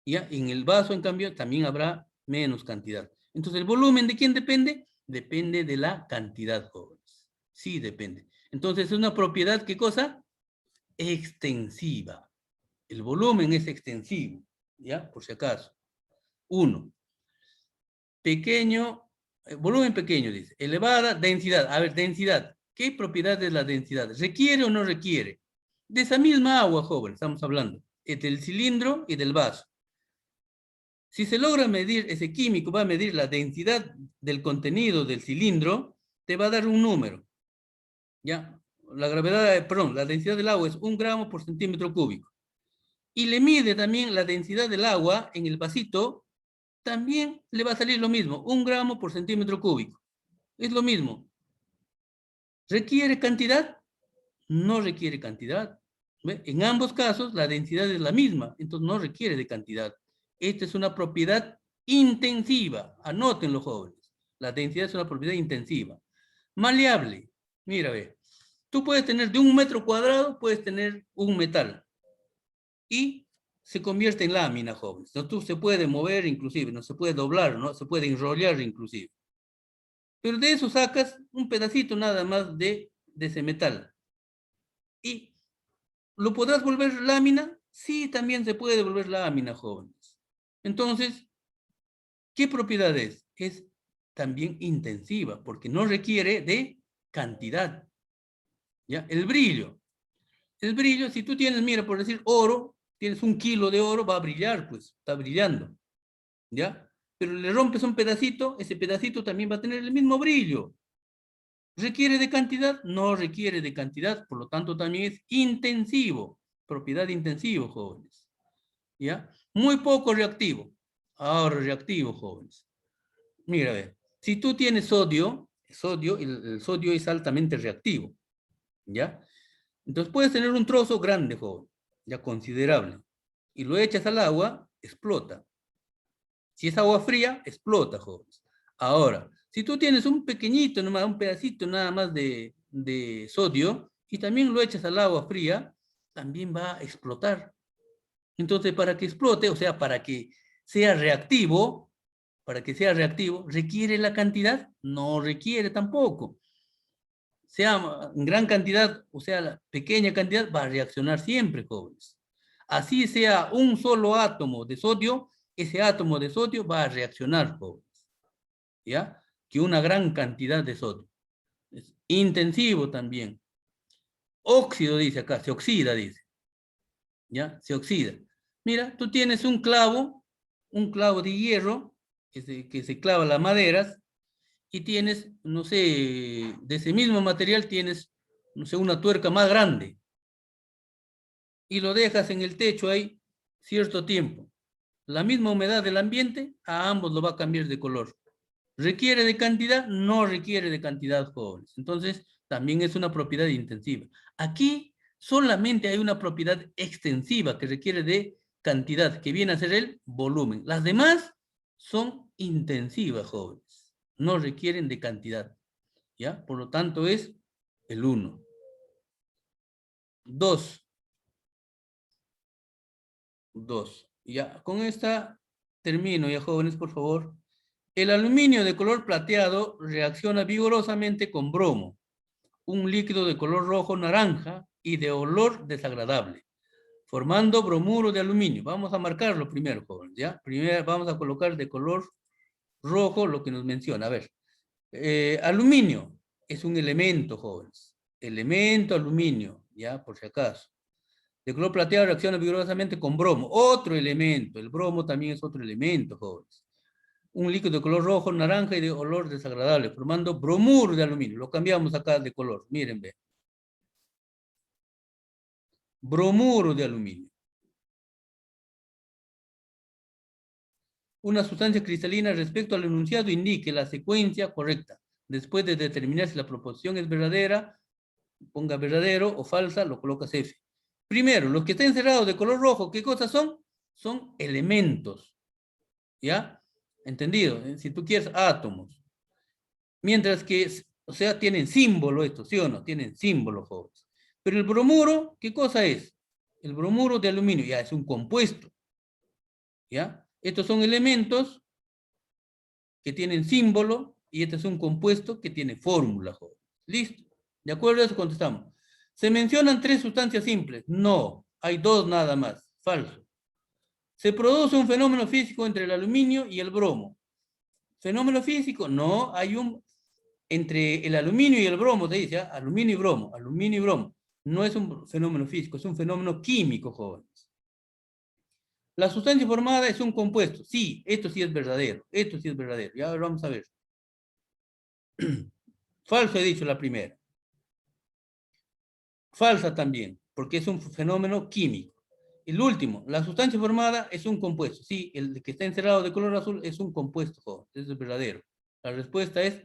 Speaker 1: Ya, en el vaso, en cambio, también habrá menos cantidad. Entonces, ¿el volumen de quién depende? Depende de la cantidad, jóvenes. Sí, depende. Entonces, es una propiedad, ¿qué cosa? Extensiva. El volumen es extensivo, ¿ya? Por si acaso. 1. Pequeño, volumen pequeño, dice. Elevada densidad. A ver, densidad. ¿Qué propiedad es la densidad? ¿Requiere o no requiere? De esa misma agua, joven, estamos hablando. Del cilindro y del vaso. Si se logra medir, ese químico va a medir la densidad del contenido del cilindro, te va a dar un número. ¿Ya? La gravedad, perdón, la densidad del agua es 1 gramo por centímetro cúbico. Y le mide también la densidad del agua en el vasito, también le va a salir lo mismo, 1 gramo por centímetro cúbico. Es lo mismo. ¿Requiere cantidad? No requiere cantidad. ¿Ve? En ambos casos la densidad es la misma, entonces no requiere de cantidad. Esta es una propiedad intensiva. Anótenlo, jóvenes. La densidad es una propiedad intensiva. Maleable. Mira, ve. Tú puedes tener de 1 metro cuadrado, puedes tener un metal. Y se convierte en lámina, jóvenes. ¿No? Tú se puede mover inclusive, no se puede doblar, ¿no? Se puede enrollar inclusive. Pero de eso sacas un pedacito nada más de ese metal. ¿Y lo podrás volver lámina? Sí, también se puede volver lámina, jóvenes. Entonces, ¿qué propiedad es? Es también intensiva, porque no requiere de cantidad. ¿Ya? El brillo. El brillo, si tú tienes, mira, por decir oro, tienes 1 kilo de oro, va a brillar, pues, está brillando. ¿Ya? Pero le rompes un pedacito, ese pedacito también va a tener el mismo brillo. ¿Requiere de cantidad? No requiere de cantidad, por lo tanto también es intensivo, propiedad intensivo, jóvenes. ¿Ya? Muy poco reactivo. Ahora reactivo, jóvenes. Mira, a ver, si tú tienes sodio, el sodio es altamente reactivo, ¿ya? Entonces puedes tener un trozo grande, joven, ya considerable, y lo echas al agua, explota. Si es agua fría, explota, jóvenes. Ahora, si tú tienes un pequeñito, nomás, un pedacito nada más de sodio, y también lo echas al agua fría, también va a explotar. Entonces, para que explote, o sea, para que sea reactivo, ¿requiere la cantidad? No requiere tampoco. Sea en gran cantidad, o sea, la pequeña cantidad, va a reaccionar siempre, jóvenes. Así sea un solo átomo de sodio, ese átomo de sodio va a reaccionar, jóvenes. ¿Ya? Que una gran cantidad de sodio. Es intensivo también. Óxido, dice acá, se oxida, dice. ¿Ya? Se oxida. Mira, tú tienes un clavo de hierro, que se clava las maderas, y tienes, no sé, de ese mismo material tienes, no sé, una tuerca más grande, y lo dejas en el techo ahí cierto tiempo. La misma humedad del ambiente a ambos lo va a cambiar de color. ¿Requiere de cantidad? No requiere de cantidad, jóvenes. Entonces, también es una propiedad intensiva. Aquí solamente hay una propiedad extensiva que requiere de cantidad, que viene a ser el volumen. Las demás son intensivas, jóvenes. No requieren de cantidad. ¿Ya? Por lo tanto, es el 1. 2. 2. Ya, con esta termino, ya jóvenes, por favor. El aluminio de color plateado reacciona vigorosamente con bromo, un líquido de color rojo naranja y de olor desagradable, formando bromuro de aluminio. Vamos a marcarlo primero, jóvenes, ¿ya? Primero vamos a colocar de color rojo lo que nos menciona. A ver, aluminio es un elemento, jóvenes. Elemento aluminio, ¿ya? Por si acaso. De color plateado reacciona vigorosamente con bromo, otro elemento. El bromo también es otro elemento, jóvenes. Un líquido de color rojo, naranja y de olor desagradable, formando bromuro de aluminio. Lo cambiamos acá de color, miren, ve. Bromuro de aluminio. Una sustancia cristalina respecto al enunciado indique la secuencia correcta. Después de determinar si la proposición es verdadera, ponga verdadero o falsa, lo colocas F. Primero, los que están cerrados de color rojo, ¿qué cosas son? Son elementos, ¿ya? ¿Entendido? Si tú quieres, átomos. Mientras que, o sea, tienen símbolo esto, ¿sí o no? Tienen símbolo, jóvenes. Pero el bromuro, ¿qué cosa es? El bromuro de aluminio, ya es un compuesto, ¿ya? Estos son elementos que tienen símbolo y este es un compuesto que tiene fórmula, jóvenes. ¿Listo? De acuerdo a eso contestamos. ¿Se mencionan 3 sustancias simples? No, hay 2 nada más. Falso. ¿Se produce un fenómeno físico entre el aluminio y el bromo? ¿Fenómeno físico? No, hay un... Entre el aluminio y el bromo, te dice, ¿ah? Aluminio y bromo, aluminio y bromo. No es un fenómeno físico, es un fenómeno químico, jóvenes. La sustancia formada es un compuesto. Sí, esto sí es verdadero, esto sí es verdadero. Ya vamos a ver. Falso he dicho la primera. Falsa también, porque es un fenómeno químico. El último, la sustancia formada es un compuesto. Sí, el que está encerrado de color azul es un compuesto, joven. Eso es verdadero. La respuesta es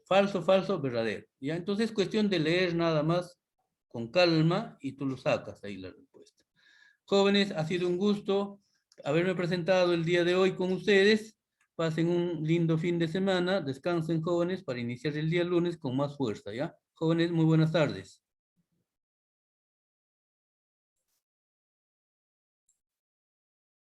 Speaker 1: falso, falso, verdadero. ¿Ya? Entonces es cuestión de leer nada más con calma y tú lo sacas ahí la respuesta. Jóvenes, ha sido un gusto haberme presentado el día de hoy con ustedes. Pasen un lindo fin de semana. Descansen, jóvenes, para iniciar el día lunes con más fuerza, ¿ya? Jóvenes, muy buenas tardes.